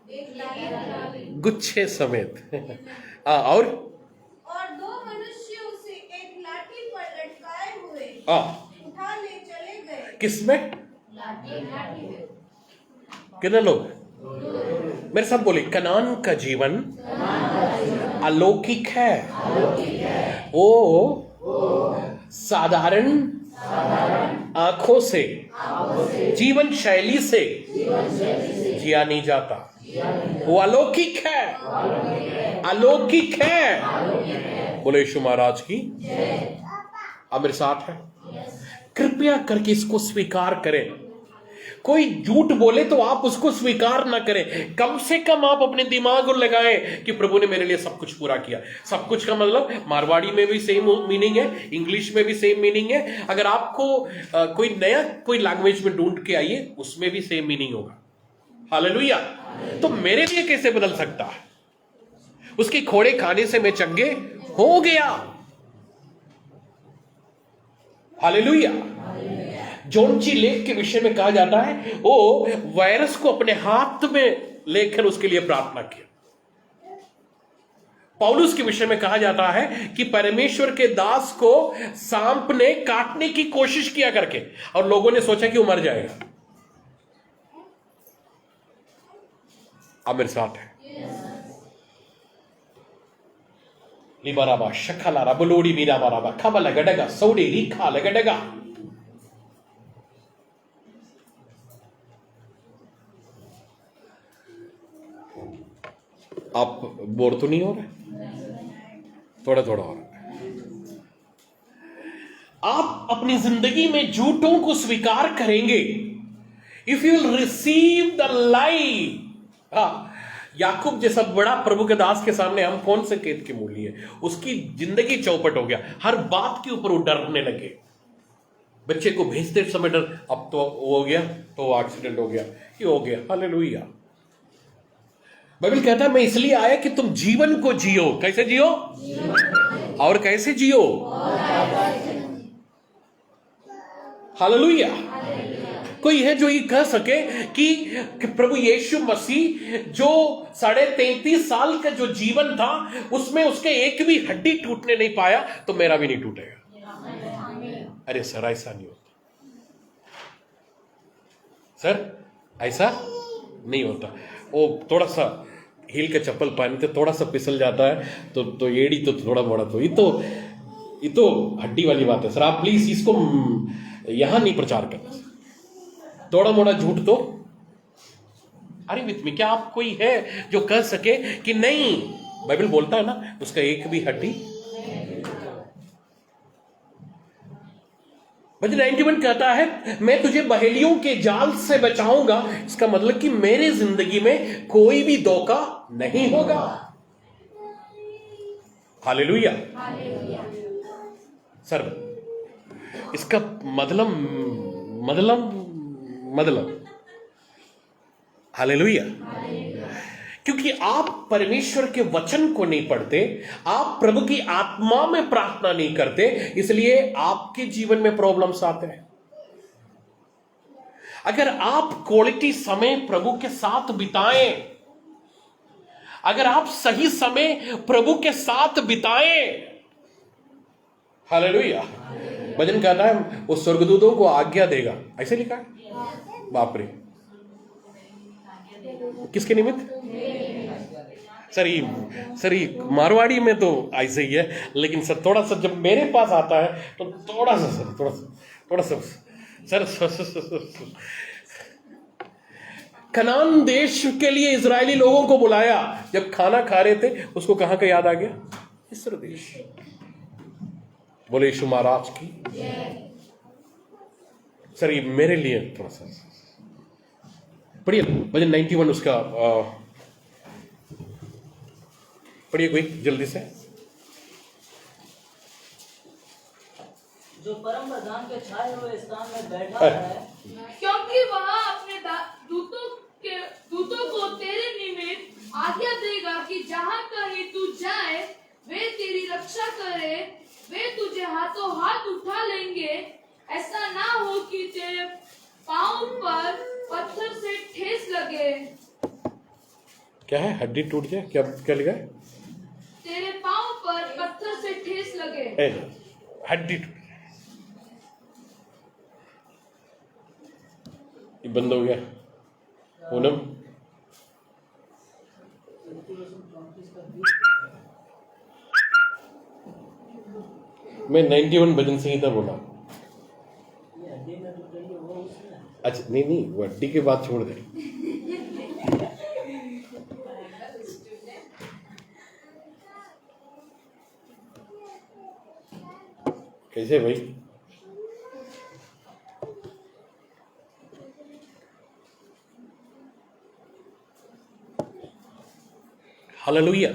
एक डाली गुच्छे समेत. और दो मनुष्य उसे एक लाठी पर लटकाए हुए उठा ले चले गए. किसमें? कितने लोग? मेरे साथ बोले, कनान का जीवन अलौकिक है. वो साधारण आंखों से, जीवन शैली से जिया नहीं जाता. वो अलौकिक है. अलौकिक है. बोले यीशु महाराज की. आप मेरे साथ है? कृपया करके इसको स्वीकार करें. कोई झूठ बोले तो आप उसको स्वीकार ना करें. कम से कम आप अपने दिमाग को लगाएं कि प्रभु ने मेरे लिए सब कुछ पूरा किया. सब कुछ का मतलब मारवाड़ी में भी सेम मीनिंग है, इंग्लिश में भी सेम मीनिंग है. अगर आपको कोई नया कोई लैंग्वेज में ढूंढ के आइए, उसमें भी सेम मीनिंग होगा. हालेलुया. तो मेरे लिए कैसे बदल सकता है? उसके खोड़े खाने से मैं चंगे हो गया. हालेलुया. जोंची लेख के विषय में कहा जाता है वो वायरस को अपने हाथ में लेकर उसके लिए प्रार्थना किया. पौलुस के विषय में कहा जाता है कि परमेश्वर के दास को सांप ने काटने की कोशिश किया करके, और लोगों ने सोचा कि वो मर जाएगा. अब मेरे साथ है. लिबाराबा शखालारा बलोड़ी बीराबाराबा खबला गडगा सौडे रिखा लगडगा. आप बोर तो नहीं हो रहे? थोड़ा थोड़ा हो रहा है. आप अपनी जिंदगी में झूठों को स्वीकार करेंगे, if you will receive the lie. Yakub जैसा बड़ा प्रभु के दास के सामने हम कौन से केत के मूल लिए? उसकी जिंदगी चौपट हो गया. हर बात के ऊपर वो डरने लगे. बच्चे को भेजते समय डर, अब तो वो हो गया, तो एक्सीडेंट हो गया, ये हो गया। हालेलुया। बाइबल कहता है मैं इसलिए आया कि तुम जीवन को जियो। कैसे जियो? और कैसे जियो? हालेलुया। कोई है जो ये कह सके कि प्रभु यीशु मसीह जो 33.5 साल का जो जीवन था उसमें उसके एक भी हड्डी टूटने नहीं पाया, तो मेरा भी नहीं टूटेगा? अरे सर, ऐसा नहीं होता सर, ऐसा नहीं होता। वो थोड़ा सा हील का चप्पल पहनते, थोड़ा सा फिसल जाता है तो एड़ी तो थोड़ा मोड़ा, तो ये तो हड्डी वाली बात है सर। आप प्लीज इसको यहां नहीं प्रचार करना। थोड़ा मोड़ा झूठ तो, अरे विथ में क्या आप कोई है जो कह सके कि नहीं? बाइबल बोलता है ना उसका एक भी हड्डी। भजन 91 कहता है मैं तुझे बहेलियों के जाल से बचाऊंगा। इसका मतलब कि मेरे जिंदगी में कोई भी धोखा नहीं होगा। हालेलुया। सर, इसका मतलब हालेलुया। क्योंकि आप परमेश्वर के वचन को नहीं पढ़ते, आप प्रभु की आत्मा में प्रार्थना नहीं करते, इसलिए आपके जीवन में प्रॉब्लम्स आते हैं। अगर आप क्वालिटी समय प्रभु के साथ बिताएं, अगर आप सही समय प्रभु के साथ बिताएं, हालेलुया। भजन कहता है वो स्वर्गदूतों को आज्ञा देगा, ऐसे लिखा है। बाप रे, किसके निमित्त? सर मारवाड़ी में तो ऐसे ही है, लेकिन सर थोड़ा सा जब मेरे पास आता है तो थोड़ा सा सर कनान देश के लिए इजरायली लोगों को बुलाया। जब खाना खा रहे थे उसको कहां का याद आ गया? मिस्र देश। बोले यीशु महाराज की। सर ये मेरे लिए थोड़ा सा पढ़िए भजन 91 उसका पढ़िए कोई जल्दी से। जो परम प्रधान के छाए हुए स्थान में बैठा है, क्योंकि वह अपने दूतों को तेरे निमित्त आज्ञा देगा कि जहाँ कहीं तू जाए वे तेरी रक्षा करे। वे तुझे हाथों हाथ उठा लेंगे, ऐसा ना हो कि तेरे पांव पर पत्थर से ठेस लगे। क्या है? हड्डी टूट जाए? क्या लिखा है? तेरे पांव पर पत्थर से ठेस लगे। हड्डी टूट जाए। ये बंद हो गया। पूनम मैं 91 भजन संहिता बोला। अच्छा नहीं वो हड्डी के बाद छोड़ दे। कैसे भाई? हालेलुया।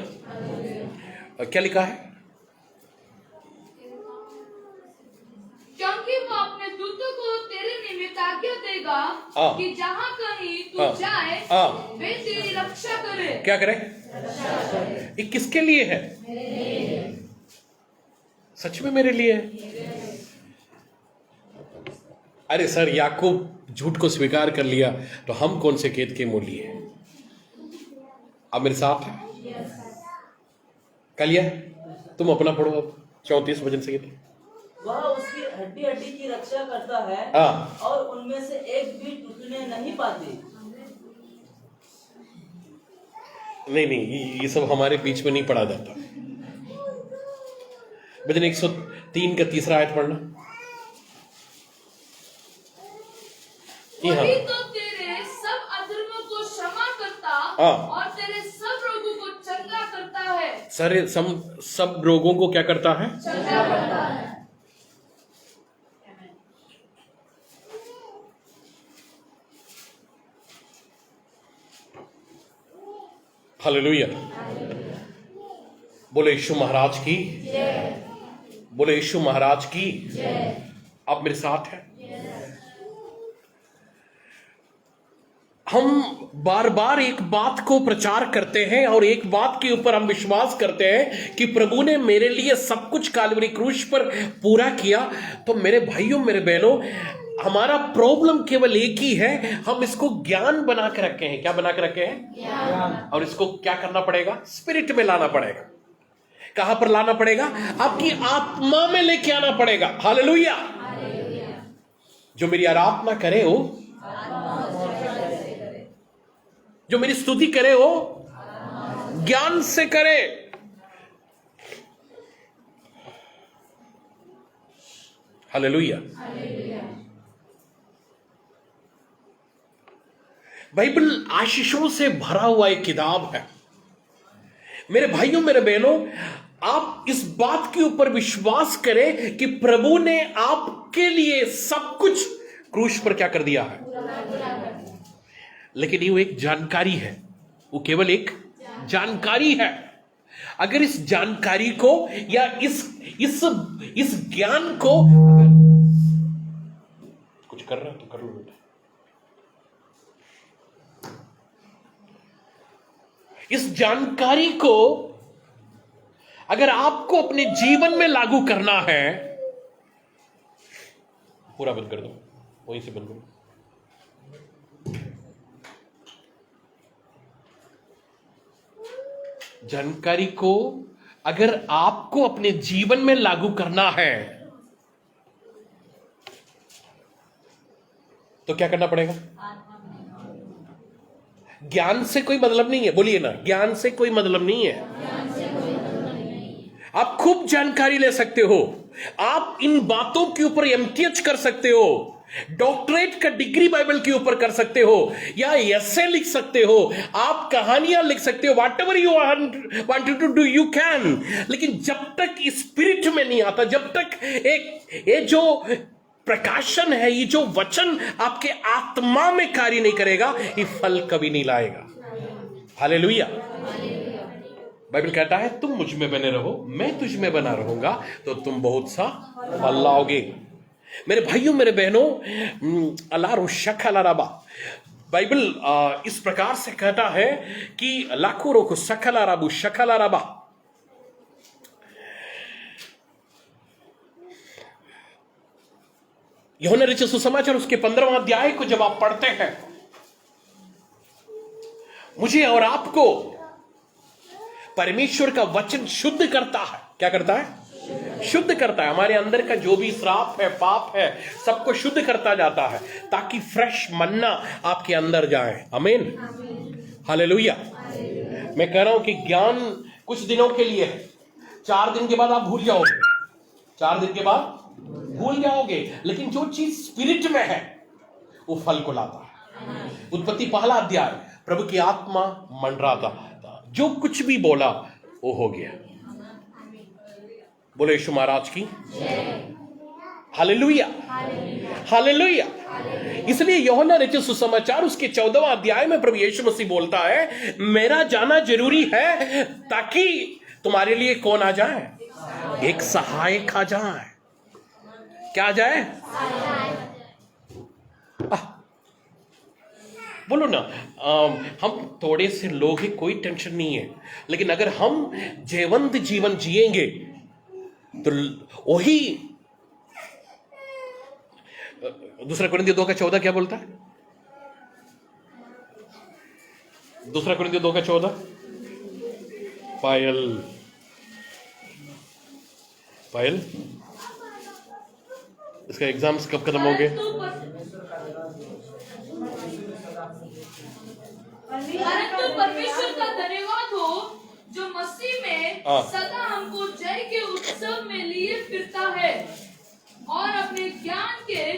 क्या लिखा है? क्योंकि वो अपने दूतों को तेरे निमित्त आज्ञा देगा कि जहाँ कहीं तू जाए वे तेरी रक्षा करे। क्या करे? ये किसके लिए है? सच में मेरे लिए है। अरे सर, याकूब झूठ को स्वीकार कर लिया तो हम कौन से खेत के मूली हैं? अब मेरे साथ है। कल तुम अपना पढ़ो अब 34 वचन से। वह उसकी हड्डी हड्डी की रक्षा करता है और उनमें से एक भी टूटने नहीं पाती। नहीं ये सब हमारे बीच में नहीं पढ़ा जाता। भजन 103 का 3 आयत पढ़ना। वही तो तेरे सब अधर्मों को क्षमा करता और तेरे सब रोगों को चंगा करता है। सारे सब रोगों को क्या करता है? चंगा करता है। हालेलुया। बोले यीशु महाराज की। बोले यीशु महाराज की। आप मेरे साथ हैं? हम बार बार एक बात को प्रचार करते हैं और एक बात के ऊपर हम विश्वास करते हैं कि प्रभु ने मेरे लिए सब कुछ काल्वरी क्रूस पर पूरा किया। तो मेरे भाइयों, मेरे बहनों, हमारा प्रॉब्लम केवल एक ही है, हम इसको ज्ञान बना के रखे हैं। क्या बना के रखे हैं? ज्ञान। और इसको क्या करना पड़ेगा? स्पिरिट में लाना पड़ेगा। कहां पर लाना पड़ेगा? आपकी आत्मा में लेके आना पड़ेगा। हालेलुया। जो मेरी आराधना करे हो, जो मेरी स्तुति करे हो, ज्ञान से करे। हालेलुया। बाइबल आशीषों से भरा हुआ एक किताब है। मेरे भाइयों, मेरे बहनों, आप इस बात के ऊपर विश्वास करें कि प्रभु ने आपके लिए सब कुछ क्रूस पर क्या कर दिया है। लेकिन ये एक जानकारी है, वो केवल एक जानकारी है। अगर इस जानकारी को या इस ज्ञान को कुछ कर रहा है तो कर लो बेटा। इस जानकारी को अगर आपको अपने जीवन में लागू करना है, पूरा बंद कर दो, वहीं से बंद करो। जानकारी को अगर आपको अपने जीवन में लागू करना है तो क्या करना पड़ेगा? ज्ञान से कोई मतलब नहीं है, बोलिए ना, ज्ञान से कोई मतलब नहीं है। आप खूब जानकारी ले सकते हो, आप इन बातों के ऊपर एमटीएच कर सकते हो, डॉक्टरेट का डिग्री बाइबल के ऊपर कर सकते हो, या एसे लिख सकते हो, आप कहानियां लिख सकते हो, whatever you wanted to do you can. लेकिन जब तक स्पिरिट में नहीं आता, जब तक ये जो प्रकाशन है, ये जो वचन आपके आत्मा में कार्य नहीं करेगा, ये फल कभी नहीं लाएगा। हालेलुया। बाइबल कहता है तुम मुझ में बने रहो, मैं तुझ में बना रहूंगा, तो तुम बहुत सा फल लाओगे। मेरे भाइयों, मेरे बहनों, अलारो शकलाराबा, बाइबल इस प्रकार से कहता है कि लाखों रोको सकलाराबू शकलाराबा। यूहन्ना रचित सुसमाचार उसके 15वां अध्याय को जब आप पढ़ते हैं, मुझे और आपको परमेश्वर का वचन शुद्ध करता है। क्या करता है? शुद्ध करता है। हमारे अंदर का जो भी श्राप है, पाप है, सबको शुद्ध करता जाता है, ताकि फ्रेश मन्ना आपके अंदर जाए। आमीन, हालेलुया। मैं कह रहा हूं कि ज्ञान कुछ दिनों के लिए है, 4 दिन के बाद आप भूल जाओगे, 4 दिन के बाद भूल जाओगे। लेकिन जो चीज स्पिरिट में है वो फल को लाता है। उत्पत्ति 1 अध्याय, प्रभु की आत्मा मंडराता था, जो कुछ भी बोला वो हो गया। बोले यीशु महाराज की हालेलुया, हालेलुया। इसलिए यूहन्ना रचित सुसमाचार उसके 14वां अध्याय में प्रभु यीशु मसीह बोलता है, मेरा जाना जरूरी है ताकि तुम्हारे लिए कौन आ जाए? एक सहायक आ जाए। क्या आ जाए? बोलो ना, हम थोड़े से लोग हैं, कोई टेंशन नहीं है, लेकिन अगर हम जीवंत जीवन जिएंगे तो वही 2 कोरिन्थियों 2:14 क्या बोलता है? 2 कोरिन्थियों 2:14। पायल इसका एग्जाम्स कब खत्म होंगे? परंतु परमेश्वर का धन्यवाद हो जो मसीह में सदा हमको जय के उत्सव में लिए फिरता है और अपने ज्ञान के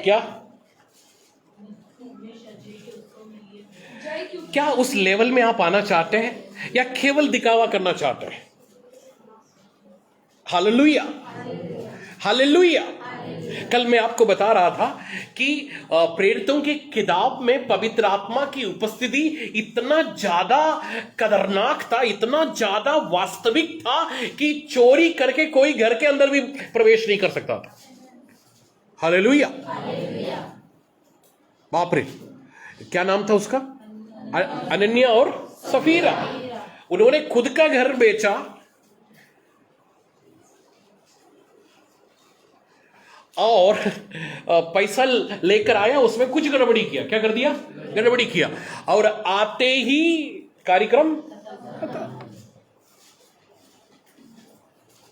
क्या उस लेवल में आप आना चाहते हैं या केवल दिखावा करना चाहते हैं? Hallelujah, hallelujah. कल मैं आपको बता रहा था कि प्रेरितों की किताब में पवित्र आत्मा की उपस्थिति इतना ज्यादा खतरनाक था, इतना ज्यादा वास्तविक था कि चोरी करके कोई घर के अंदर भी प्रवेश नहीं कर सकता था। हालेलुया। बाप रे, क्या नाम था उसका? अनन्या और सफीरा। उन्होंने खुद का घर बेचा और पैसा लेकर आया, उसमें कुछ गड़बड़ी किया। क्या कर दिया? गड़बड़ी किया। और आते ही कार्यक्रम खत्म।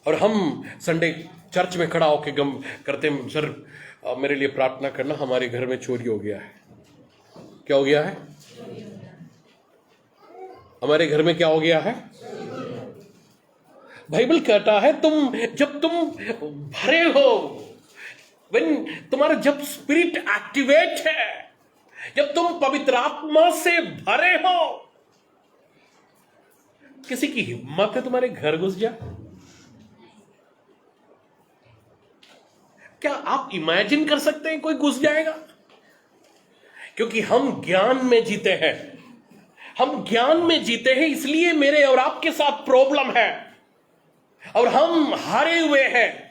और हम संडे चर्च में खड़ा होकर गम करते हैं, सर मेरे लिए प्रार्थना करना, हमारे घर में चोरी हो गया है। क्या हो गया है? हमारे घर में क्या हो गया है? बाइबल कहता है जब तुम भरे हो, तुम्हारा जब स्पिरिट एक्टिवेट है, जब तुम पवित्र आत्मा से भरे हो, किसी की हिम्मत है तुम्हारे घर घुस जाए? क्या आप इमेजिन कर सकते हैं कोई घुस जाएगा? क्योंकि हम ज्ञान में जीते हैं, हम ज्ञान में जीते हैं, इसलिए मेरे और आपके साथ प्रॉब्लम है और हम हारे हुए हैं।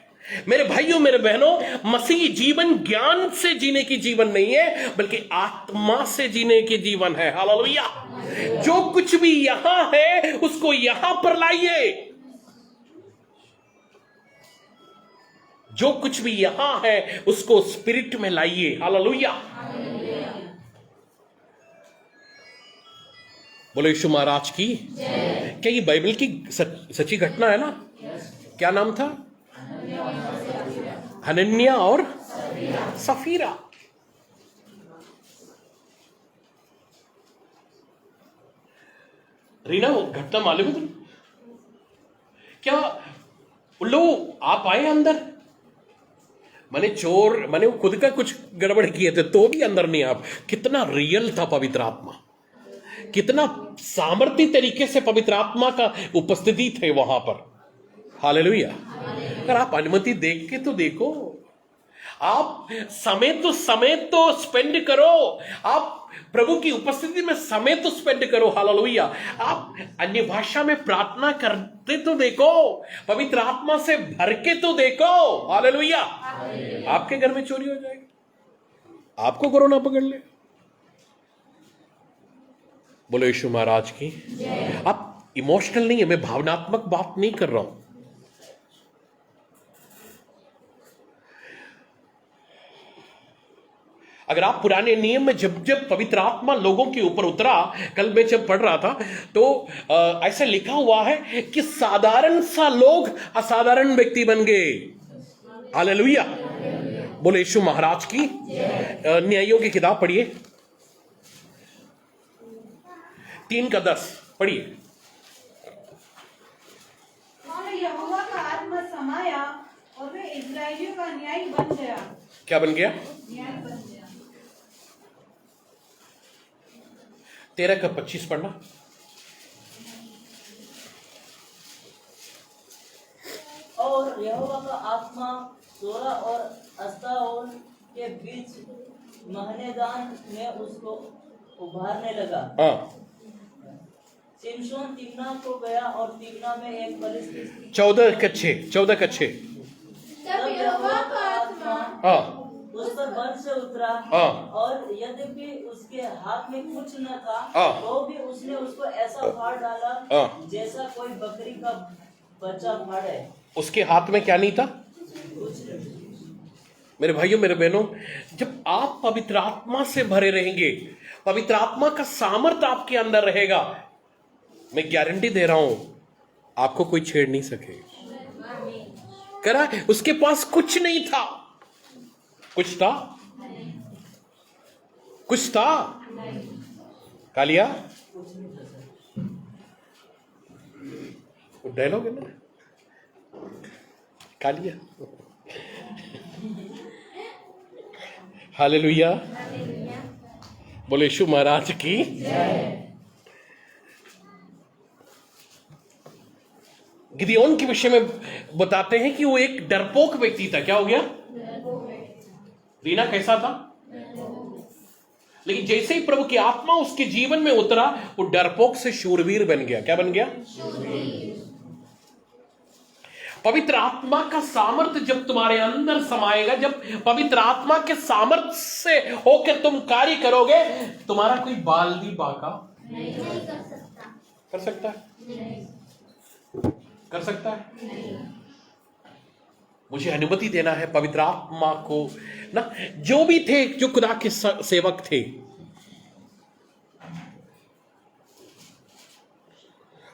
मेरे भाइयों, मेरे बहनों, मसीह जीवन ज्ञान से जीने की जीवन नहीं है, बल्कि आत्मा से जीने की जीवन है। हालेलुया। जो कुछ भी यहां है उसको यहां पर लाइए। जो कुछ भी यहां है उसको स्पिरिट में लाइए। हालेलुया। बोलो यीशु महाराज की। क्या ये बाइबल की सच्ची घटना है ना? क्या नाम था? हनन्या और सफीरा। रीना, वो घटना मालूम है तुम? क्या लोग आप आए अंदर? मैंने खुद का कुछ गड़बड़ किए थे तो भी अंदर नहीं आप। कितना रियल था पवित्र आत्मा, कितना सामर्थ्य तरीके से पवित्र आत्मा का उपस्थिति थे वहां पर। हालेलुया। अगर आप अनुमति देख के तो देखो, आप समय तो स्पेंड करो, आप प्रभु की उपस्थिति में समय तो स्पेंड करो। हालेलुया। आप अन्य भाषा में प्रार्थना करते तो देखो, पवित्र आत्मा से भर के तो देखो। हालेलुया। आपके घर में चोरी हो जाएगी, आपको कोरोना पकड़ ले। बोलो यीशु महाराज की। आप इमोशनल नहीं है, मैं भावनात्मक बात नहीं कर रहा हूं। अगर आप पुराने नियम में जब पवित्र आत्मा लोगों के ऊपर उतरा, कल मैं जब पढ़ रहा था तो ऐसा लिखा हुआ है कि साधारण सा लोग असाधारण व्यक्ति बन गए। हालेलुया। बोले यीशु महाराज की। न्यायों की किताब पढ़िए, 3:10 पढ़िए। यहोवा का आत्मा समाया और वे इस्राएलियों का न्याय बन गया। क्या बन गया? न्याय बन गया। 13:25 पढ़ना। और यहोवा का आत्मा सोरा और अस्ताओल के बीच महनेदान में उसको उभारने लगा। सिमशोन तिम्ना को गया और तिम्ना में एक परिस्थिति 14:6 तब यहोवा का आत्मा उस पर बल से उतरा और यद्यपि उसके हाथ में कुछ न था तो भी उसने उसको ऐसा फाड़ डाला जैसा कोई बकरी का बच्चा फाड़े। उसके हाथ में क्या नहीं था? मेरे भाइयों, मेरे बहनों, जब आप पवित्र आत्मा से भरे रहेंगे, पवित्र आत्मा का सामर्थ्य आपके अंदर रहेगा, मैं गारंटी दे रहा हूं आपको कोई छेड़ नहीं सके। करा उसके पास कुछ नहीं था। कुछ था? कुछ था? कालिया वो डायलॉग है ना, कालिया। हालेलुया। बोले यीशु महाराज की। गिदियोन के विषय में बताते हैं कि वो एक डरपोक व्यक्ति था। क्या हो गया? रीना, कैसा था? लेकिन जैसे ही प्रभु की आत्मा उसके जीवन में उतरा, वो डरपोक से शूरवीर बन गया। क्या बन गया? पवित्र आत्मा का सामर्थ्य जब तुम्हारे अंदर समाएगा, जब पवित्र आत्मा के सामर्थ्य से होकर तुम कार्य करोगे, तुम्हारा कोई बाल भी बाका नहीं कर सकता। कर सकता है? कर सकता है? मुझे अनुमति देना है पवित्र आत्मा को ना, जो भी थे, जो खुदा के सेवक थे,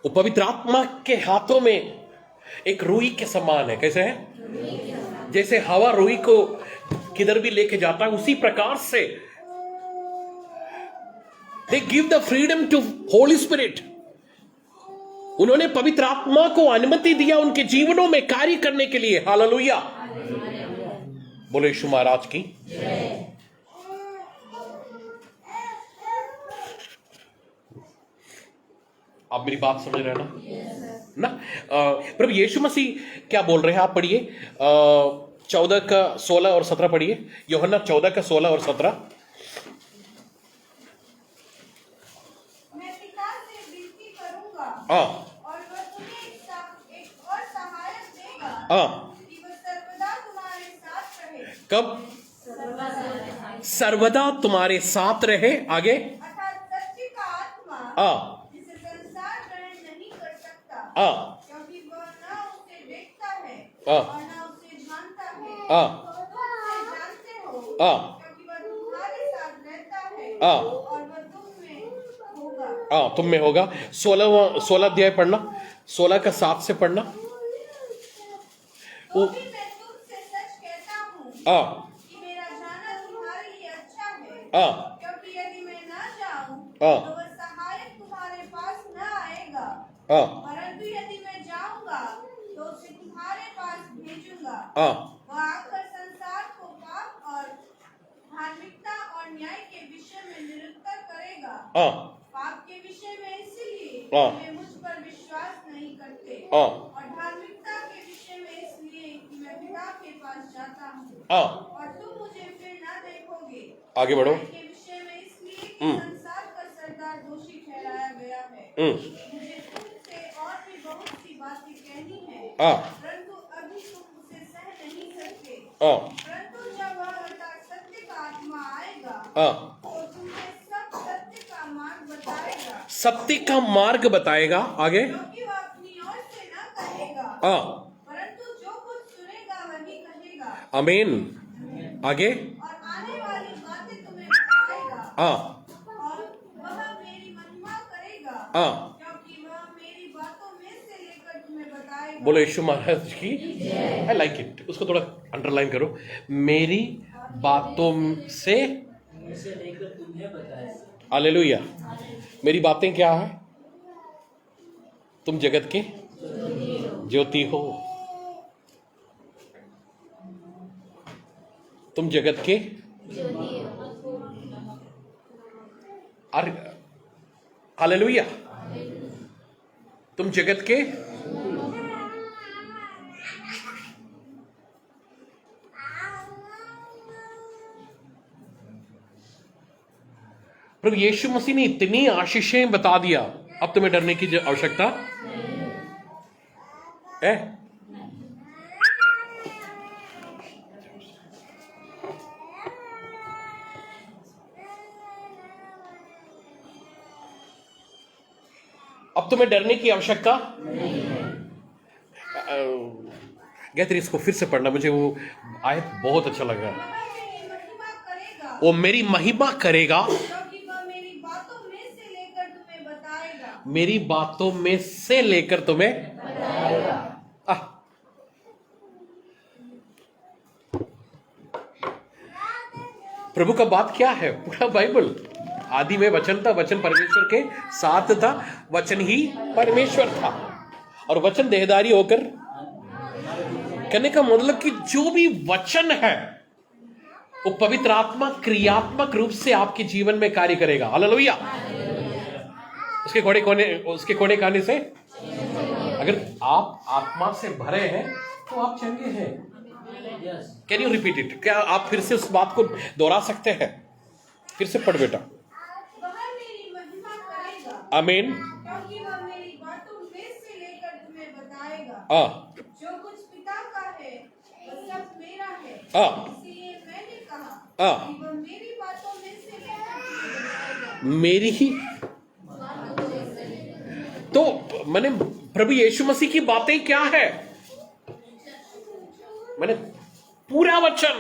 वो पवित्र आत्मा के हाथों में एक रुई के समान है। कैसे है? जैसे हवा रुई को किधर भी लेके जाता है, उसी प्रकार से they give the freedom to holy spirit. उन्होंने पवित्र आत्मा को अनुमति दिया उनके जीवनों में कार्य करने के लिए। हालेलुया, बोले यीशु महाराज की। आप मेरी बात समझ रहे हैं ना? प्रभु यीशु मसीह क्या बोल रहे हैं? आप पढ़िए 14 का 16 और 17 पढ़िए। यूहन्ना 14 का 16 और 17। मैं पिता से विनती करूंगा हाँ और वह तुम्हें एक और सहायक देगा हाँ। कि वह सर्वदा तुम्हारे साथ रहे। कब? सर्वदा तुम्हारे साथ रहे। आगे? अर्थात सत्य का आत्मा हाँ जिसे संसार ग्रहण नहीं कर सकता, क्योंकि वह न उसे देखता है और न उसे जानता है। तुम उसे जानते हो क्योंकि वह तुम्हारे साथ रहता है और वह तुम में होगा। तुम में होगा। 16 अध्याय पढ़ना, 16 का 7 से पढ़ना। तो भी मैं तुमसे सच कहता हूँ कि मेरा जाना तुम्हारे लिए अच्छा है, क्योंकि यदि मैं न जाऊँ तो वह सहायक तुम्हारे पास न आएगा, परंतु यदि मैं जाऊंगा तो उसे तुम्हारे पास भेजूंगा। वह आकर संसार को पाप और धार्मिकता और न्याय के विषय में निरुत्तर करेगा। पाप के विषय में इसलिए वे मुझ पर विश्वास नहीं करते, और धार्मिकता के विषय में इसलिए कि मैं पिता के पास जाता हूँ और तुम मुझे फिर न देखोगे। आगे बढ़ो। न्याय के विषय में इसलिए कि संसार का सरदार दोषी ठहराया गया है। मुझे तुमसे और भी बहुत सी बातें कहनी है, परंतु अभी तुम उसे सह नहीं सकते। परंतु जब वह अर्थात सत्य का आत्मा आएगा तो तुम्हें सब सत्य का मार्ग बताएगा। सत्य का मार्ग बताएगा। आगे? क्योंकि वह अपनी ओर से न कहेगा, परंतु जो कुछ सुनेगा वही कहेगा। आमीन। आगे? और आने वाली बातें तुम्हें बताएगा। और वह मेरी महिमा करेगा, क्योंकि वह मेरी बातों में से लेकर तुम्हें बताएगा। बोलो यीशु महाराज की। I like it. उसको थोड़ा अंडरलाइन करो। मेरी बातों से लेकर तुम्हें बताएगा। हालेलुया। मेरी बातें क्या है? तुम जगत के ज्योति हो। तुम जगत के हालेलुया। तुम जगत के प्रभु यीशु मसीह ने इतनी आशीषें बता दिया, अब तुम्हें डरने की आवश्यकता है? अब तुम्हें डरने की आवश्यकता गैत्री, इसको फिर से पढ़ना, मुझे वो आयत बहुत अच्छा लग रहा है। वो मेरी महिमा करेगा, क्योंकि वह मेरी बातों में से लेकर तुम्हें बताएगा। मेरी बातों में से लेकर तुम्हें बताएगा। प्रभु का बात क्या है? पूरा बाइबल, आदि में वचन था, वचन परमेश्वर के साथ था, वचन ही परमेश्वर था, और वचन देहधारी होकर, कहने का मतलब कि जो भी वचन है वो पवित्र आत्मा क्रियात्मक रूप से आपके जीवन में कार्य करेगा। हालेलुया। उसके कोने खाने से अगर आप आत्मा से भरे हैं तो आप चंगे हैं। Can you repeat it? क्या आप फिर से उस बात को दोहरा सकते हैं? फिर से पढ़ बेटा। वह मेरी महिमा करेगा, आमीन। क्योंकि वह मेरी बातों में से लेकर तुम्हें बताएगा। जो कुछ इसलिए मैंने कहा कि वह मेरी बातों में से लेकर तुम्हें बताएगा। मेरी ही तो मैंने प्रभु यीशु मसीह की बातें क्या है? मैंने पूरा वचन,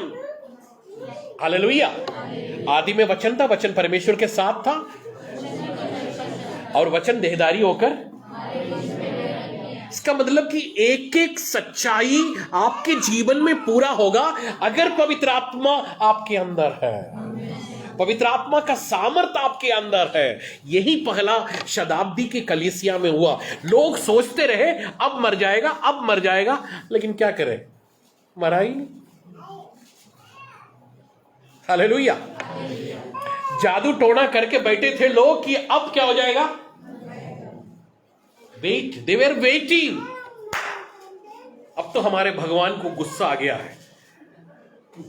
हालेलुया। आदि में वचन था, वचन परमेश्वर के साथ था और वचन देहधारी होकर, इसका मतलब कि एक एक सच्चाई आपके जीवन में पूरा होगा अगर पवित्र आत्मा आपके अंदर है, पवित्र आत्मा का सामर्थ आपके अंदर है। यही पहला शताब्दी के कलीसिया में हुआ। लोग सोचते रहे अब मर जाएगा, अब मर जाएगा, लेकिन क्या करें, मरा ही नहीं। हालेलुया। जादू टोना करके बैठे थे लोग कि अब क्या हो जाएगा। Wait, they were waiting. अब तो हमारे भगवान को गुस्सा आ गया है,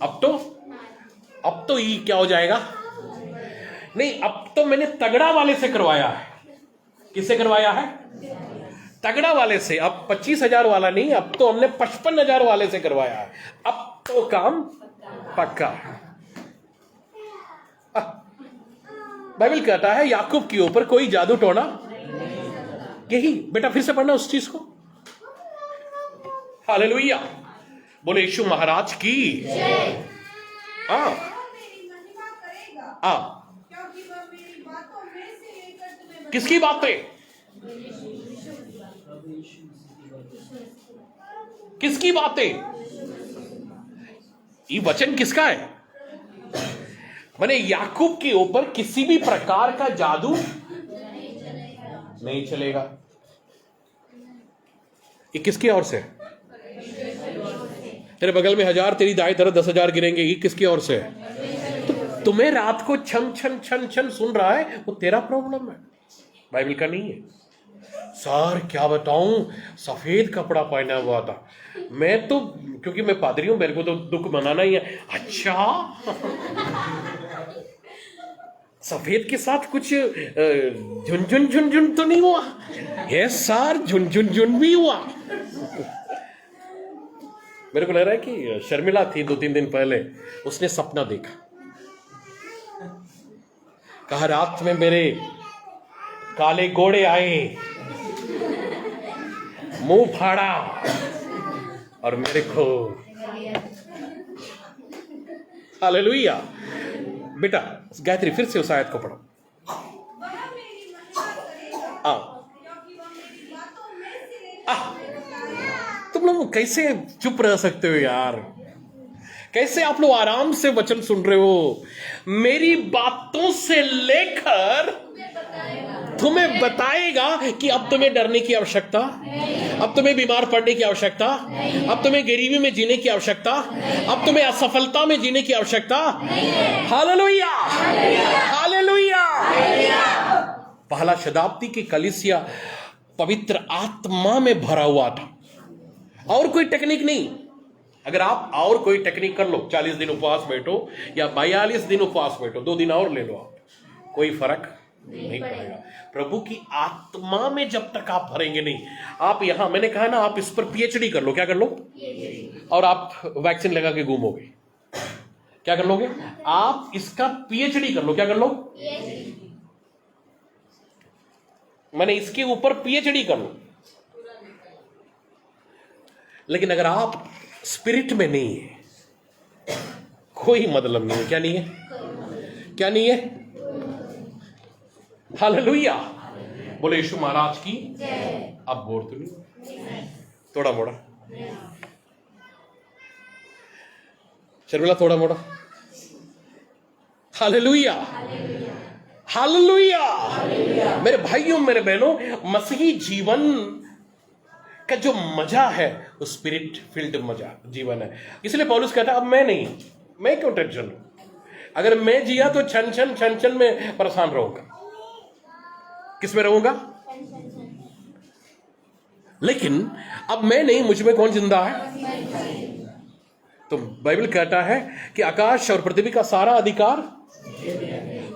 अब तो ये क्या हो जाएगा। नहीं, अब तो मैंने तगड़ा वाले से करवाया है। किससे करवाया है? तगड़ा वाले से। अब 25,000 वाला नहीं, अब तो हमने 55,000 वाले से करवाया है। अब तो काम पक्का है। बाइबल कहता है याकूब के ऊपर कोई जादू टोना, यही बेटा फिर से पढ़ना उस चीज को। हालेलुया, बोले यीशु महाराज की। हाँ, मेरी महिमा करेगा, हाँ। क्योंकि वह मेरी बातों में से लेकर तुम्हें किसकी बातें? किसकी बातें? ये वचन किसका है? मैंने याकूब के ऊपर किसी भी प्रकार का जादू नहीं चलेगा। ये किसकी ओर से? तेरे बगल में 1000, तेरी दाएं तरफ 10,000 गिरेंगे। ये किसकी ओर से है? तो तुम्हें रात को छन छन छन छन सुन रहा है, वो तेरा प्रॉब्लम है, बाइबल का नहीं है। सर क्या बताऊं, सफेद कपड़ा पहना हुआ था मैं तो, क्योंकि मैं पादरी हूं, मेरे को तो दुख मनाना ही है। अच्छा, सफेद के साथ कुछ झुनझुन झुनझुन तो नहीं हुआ? यस सर, झुनझुन झुन भी हुआ। मेरे को लग रहा है कि शर्मिला थी 2-3 दिन पहले, उसने सपना देखा, कहा रात में मेरे काले घोड़े आए, मुंह फाड़ा और मेरे को। हालेलुया। बेटा गायत्री फिर से उस आयत को पढ़ो। वह मेरी महिमा करेगा, हाँ, क्योंकि वह मेरी बातों में से लेकर तुम्हें बताएगा। तुम लोग कैसे चुप रह सकते हो यार? कैसे आप लोग आराम से वचन सुन रहे हो? मेरी बातों से लेकर तुम्हें बताएगा कि अब तुम्हें डरने की आवश्यकता, अब तुम्हें बीमार पड़ने की आवश्यकता, अब तुम्हें गरीबी में जीने की आवश्यकता, अब तुम्हें असफलता में जीने की आवश्यकता। Hallelujah, hallelujah. पहला शताब्दी की कलीसिया पवित्र आत्मा में भरा हुआ था, और कोई टेक्निक नहीं। अगर आप और कोई टेक्निक कर लो, 40 दिन उपवास बैठो या 42 दिन उपवास बैठो, 2 दिन और ले लो, आप कोई फर्क नहीं पड़ेगा। प्रभु की आत्मा में जब तक आप भरेंगे नहीं, आप यहां, मैंने कहा ना, आप इस पर पीएचडी कर लो। क्या कर लो? और आप वैक्सीन लगा के घूमोगे। क्या कर लोगे? आप इसका पीएचडी कर लो। क्या कर लो? मैंने इसके ऊपर पीएचडी कर लो। लेकिन अगर आप स्पिरिट में नहीं है, कोई मतलब नहीं है। क्या नहीं है? क्या नहीं है? हालेलुया, बोले यीशु महाराज की। अब बोल तो नहीं, थोड़ा मोड़ा शर्मिला, थोड़ा मोड़ा। Hallelujah, hallelujah. मेरे भाइयों, मेरे बहनों, मसीही जीवन का जो मजा है वो स्पिरिट फील्ड मजा जीवन है। इसलिए पौलुस कहता है अब मैं नहीं, मैं क्यों टेंशन लूं? अगर मैं जिया तो छन छन छन छन में परेशान रहूंगा। किस में रहूंगा? लेकिन अब मैं नहीं, मुझ में कौन जिंदा है? तो बाइबल कहता है कि आकाश और पृथ्वी का सारा अधिकार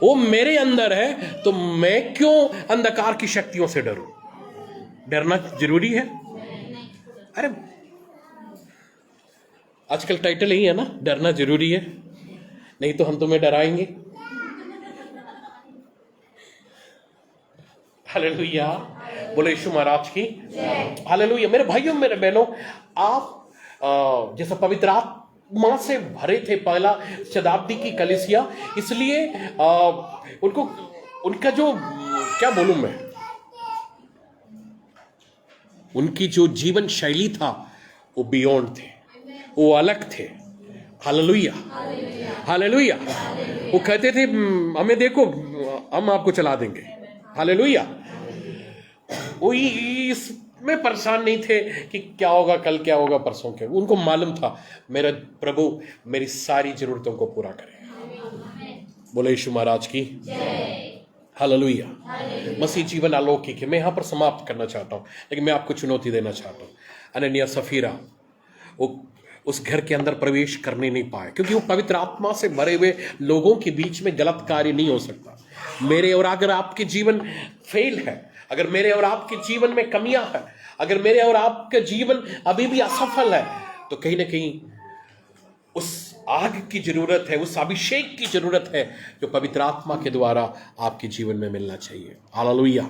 वो मेरे अंदर है, तो मैं क्यों अंधकार की शक्तियों से डरूं? डरना जरूरी है? अरे आजकल टाइटल यही है ना, डरना जरूरी है, नहीं तो हम तुम्हें डराएंगे। हालेलुया, बोले यीशु महाराज की हालेलुया। मेरे भाइयों मेरे बहनों, आप जैसा पवित्र आत्मा से भरे थे पहला शताब्दी की कलीसिया, इसलिए उनको उनका जो क्या बोलूं मैं, उनकी जो जीवन शैली था वो बियॉन्ड थे, वो अलग थे। Hallelujah hallelujah. वो कहते थे हमें देखो, हम आपको चला देंगे। हालेलुया। वो इसमें परेशान नहीं थे कि क्या होगा कल, क्या होगा परसों के। उनको मालूम था मेरा प्रभु मेरी सारी जरूरतों को पूरा करेगा। बोले यीशु महाराज की हालेलुया। मसीह जीवन अलौकिक है। मैं यहां पर समाप्त करना चाहता हूं, लेकिन मैं आपको चुनौती देना चाहता हूं। अनन्या सफीरा वो उस घर के अंदर प्रवेश करने नहीं पाए, क्योंकि वो पवित्र आत्मा से भरे हुए लोगों के बीच में गलत कार्य नहीं हो सकता। मेरे और अगर आपके जीवन फेल है, अगर मेरे और आपके जीवन में कमियां हैं, अगर मेरे और आपका जीवन अभी भी असफल है, तो कहीं ना कहीं उस आग की जरूरत है, उस अभिषेक की जरूरत है जो पवित्र आत्मा के द्वारा आपके जीवन में मिलना चाहिए। हालेलुया।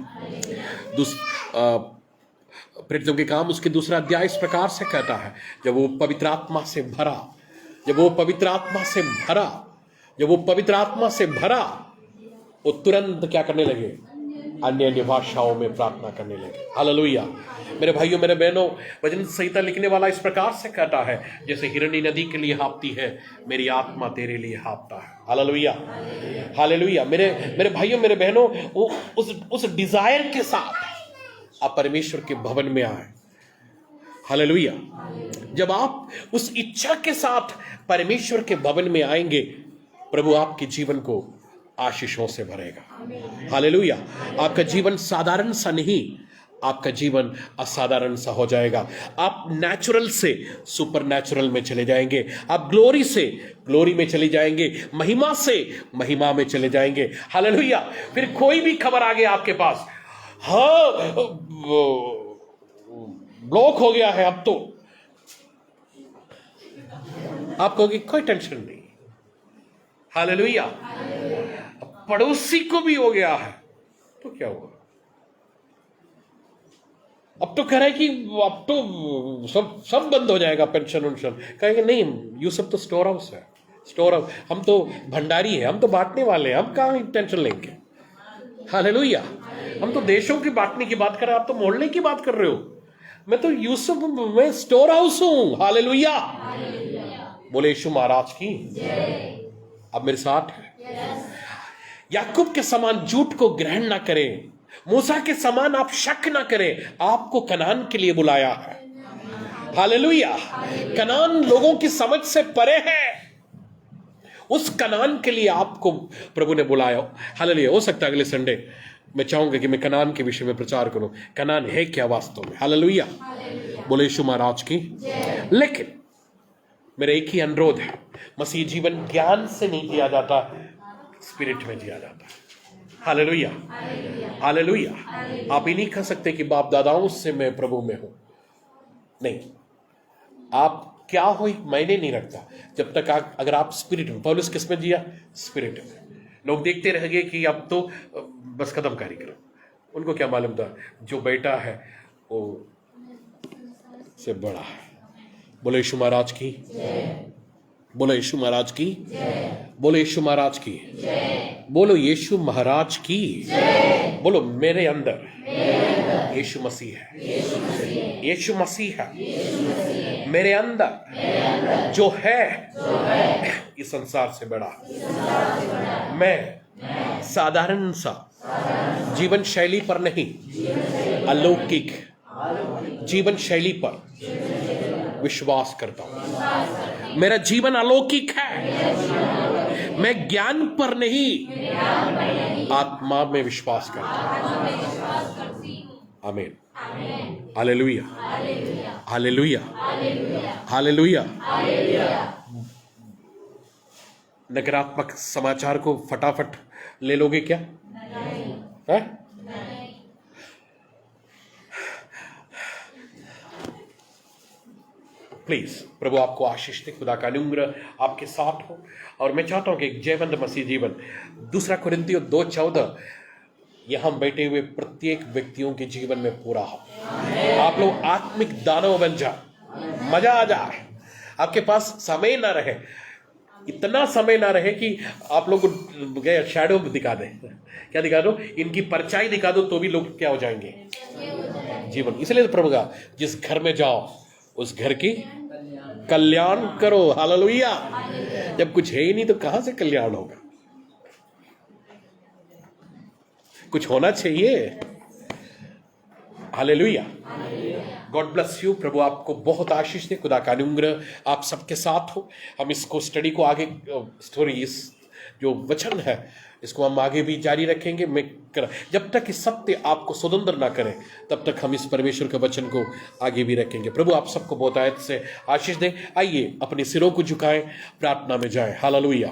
प्रेरितों के काम उसके दूसरा अध्याय इस प्रकार से कहता है, जब वो पवित्र आत्मा से भरा, जब वो पवित्र आत्मा से भरा, जब वो पवित्र आत्मा से भरा, वो तुरंत क्या करने लगे? अन्य अन्य भाषाओं में प्रार्थना करने लगे। हालेलुया। मेरे भाइयों मेरे बहनों, वचन संहिता लिखने वाला इस प्रकार से कहता है, जैसे हिरणी नदी के लिए हाँफती है, मेरी आत्मा तेरे लिए हाँफता है। Hallelujah hallelujah. मेरे भाइयों मेरे बहनों, वो उस डिजायर के साथ आप परमेश्वर के भवन में आए। हालेलुया। जब आप उस इच्छा के साथ परमेश्वर के भवन में आएंगे, प्रभु आपके जीवन को आशीषों से भरेगा। हालेलुया। आपका जीवन साधारण सा नहीं, आपका जीवन असाधारण सा हो जाएगा। आप नेचुरल से सुपर नेचुरल में चले जाएंगे, आप ग्लोरी से ग्लोरी में चले जाएंगे, महिमा से महिमा में चले जाएंगे। हालेलुया। फिर कोई भी खबर आ गया आपके पास, हाँ ब्लॉक हो गया है, अब तो आप कहोगे कोई टेंशन नहीं। हालेलुया। पड़ोसी को भी हो गया है तो क्या हुआ? अब तो कह रहा है कि अब तो सब बंद हो जाएगा, पेंशन वेंशन। कहेंगे नहीं, ये सब तो स्टोर हाउस है, स्टोर हाउस। हम तो भंडारी है, हम तो बांटने वाले हैं, हम कहाँ टेंशन लेंगे। हालेलुया। हम तो देशों की बांटने की बात कर रहे हैं, आप तो मोहल्ले की बात कर रहे हो। मैं तो यूसुफ, मैं स्टोर हाउस हूं। हालेलुया। बोले यीशु महाराज की। अब मेरे साथ है। याकूब के समान झूठ को ग्रहण ना करें, मूसा के समान आप शक ना करें। आपको कनान के लिए बुलाया है। हालेलुया। कनान लोगों की समझ से परे है, उस कनान के लिए आपको प्रभु ने बुलाया। हालेलुया। हो सकता है अगले संडे मैं चाहूंगा कि मैं कनान के विषय में प्रचार करूं, कनान है क्या वास्तव में। हालेलुया। बोले यीशु महाराज की। लेकिन मेरा एक ही अनुरोध है, मसीह जीवन ज्ञान से नहीं जिया जाता, स्पिरिट में जिया जाता है। Hallelujah hallelujah. आप ही नहीं कह सकते कि बाप दादाओं से मैं प्रभु में हूं। नहीं, आप क्या हो मायने नहीं रखता जब तक अगर आप स्पिरिट में। पौलुस किस में जिया? स्पिरिट में। लोग देखते रह गए कि अब तो बस कदम कार्यक्रम, उनको क्या मालूम था जो बेटा है वो से बड़ा है। बोले यीशु महाराज की। बोलो यीशु महाराज की। बोलो यीशु महाराज की। बोलो यीशु महाराज की। बोलो मेरे अंदर यीशु मसीह है। यीशु मसीह है मेरे अंदर, जो है इस संसार से बड़ा। मैं साधारण सा जीवन शैली पर नहीं, अलौकिक जीवन शैली पर विश्वास करता हूं। मेरा जीवन अलौकिक है। मैं ज्ञान पर नहीं, आत्मा में विश्वास करता हूं। आमीन। Hallelujah hallelujah hallelujah. नकारात्मक समाचार को फटाफट ले लोगे क्या? है? प्लीज प्रभु आपको आशीष दे, खुदा का अनुग्रह आपके साथ हो। और मैं चाहता हूं कि एक जयवंत मसीह जीवन 2 कुरिन्थियों 2:14 यहां बैठे हुए प्रत्येक व्यक्तियों के जीवन में पूरा हो। आप लोग आत्मिक दानव बन जाए, मजा आ जाए, आपके पास समय ना रहे, इतना समय ना रहे कि आप लोग को शैडो दिखा दे। क्या दिखा दो? इनकी परछाई दिखा दो तो भी लोग क्या हो जाएंगे? जीवन। इसलिए तो प्रभु का जिस घर में जाओ उस घर की कल्याण करो। हालेलुया। जब कुछ है ही नहीं तो कहां से कल्याण होगा? कुछ होना चाहिए। हालेलुया। God bless you. प्रभु आपको बहुत आशीष दे, खुदा का अनुग्रह आप सबके साथ हो। हम इसको स्टडी को आगे स्टोरी इस जो वचन है इसको हम आगे भी जारी रखेंगे। जब तक इस सत्य आपको स्वतंत्र ना करें तब तक हम इस परमेश्वर के वचन को आगे भी रखेंगे। प्रभु आप सबको बहुत आयत से आशीष दे। आइए अपने सिरों को झुकाएं, प्रार्थना में जाएं। हालेलुया।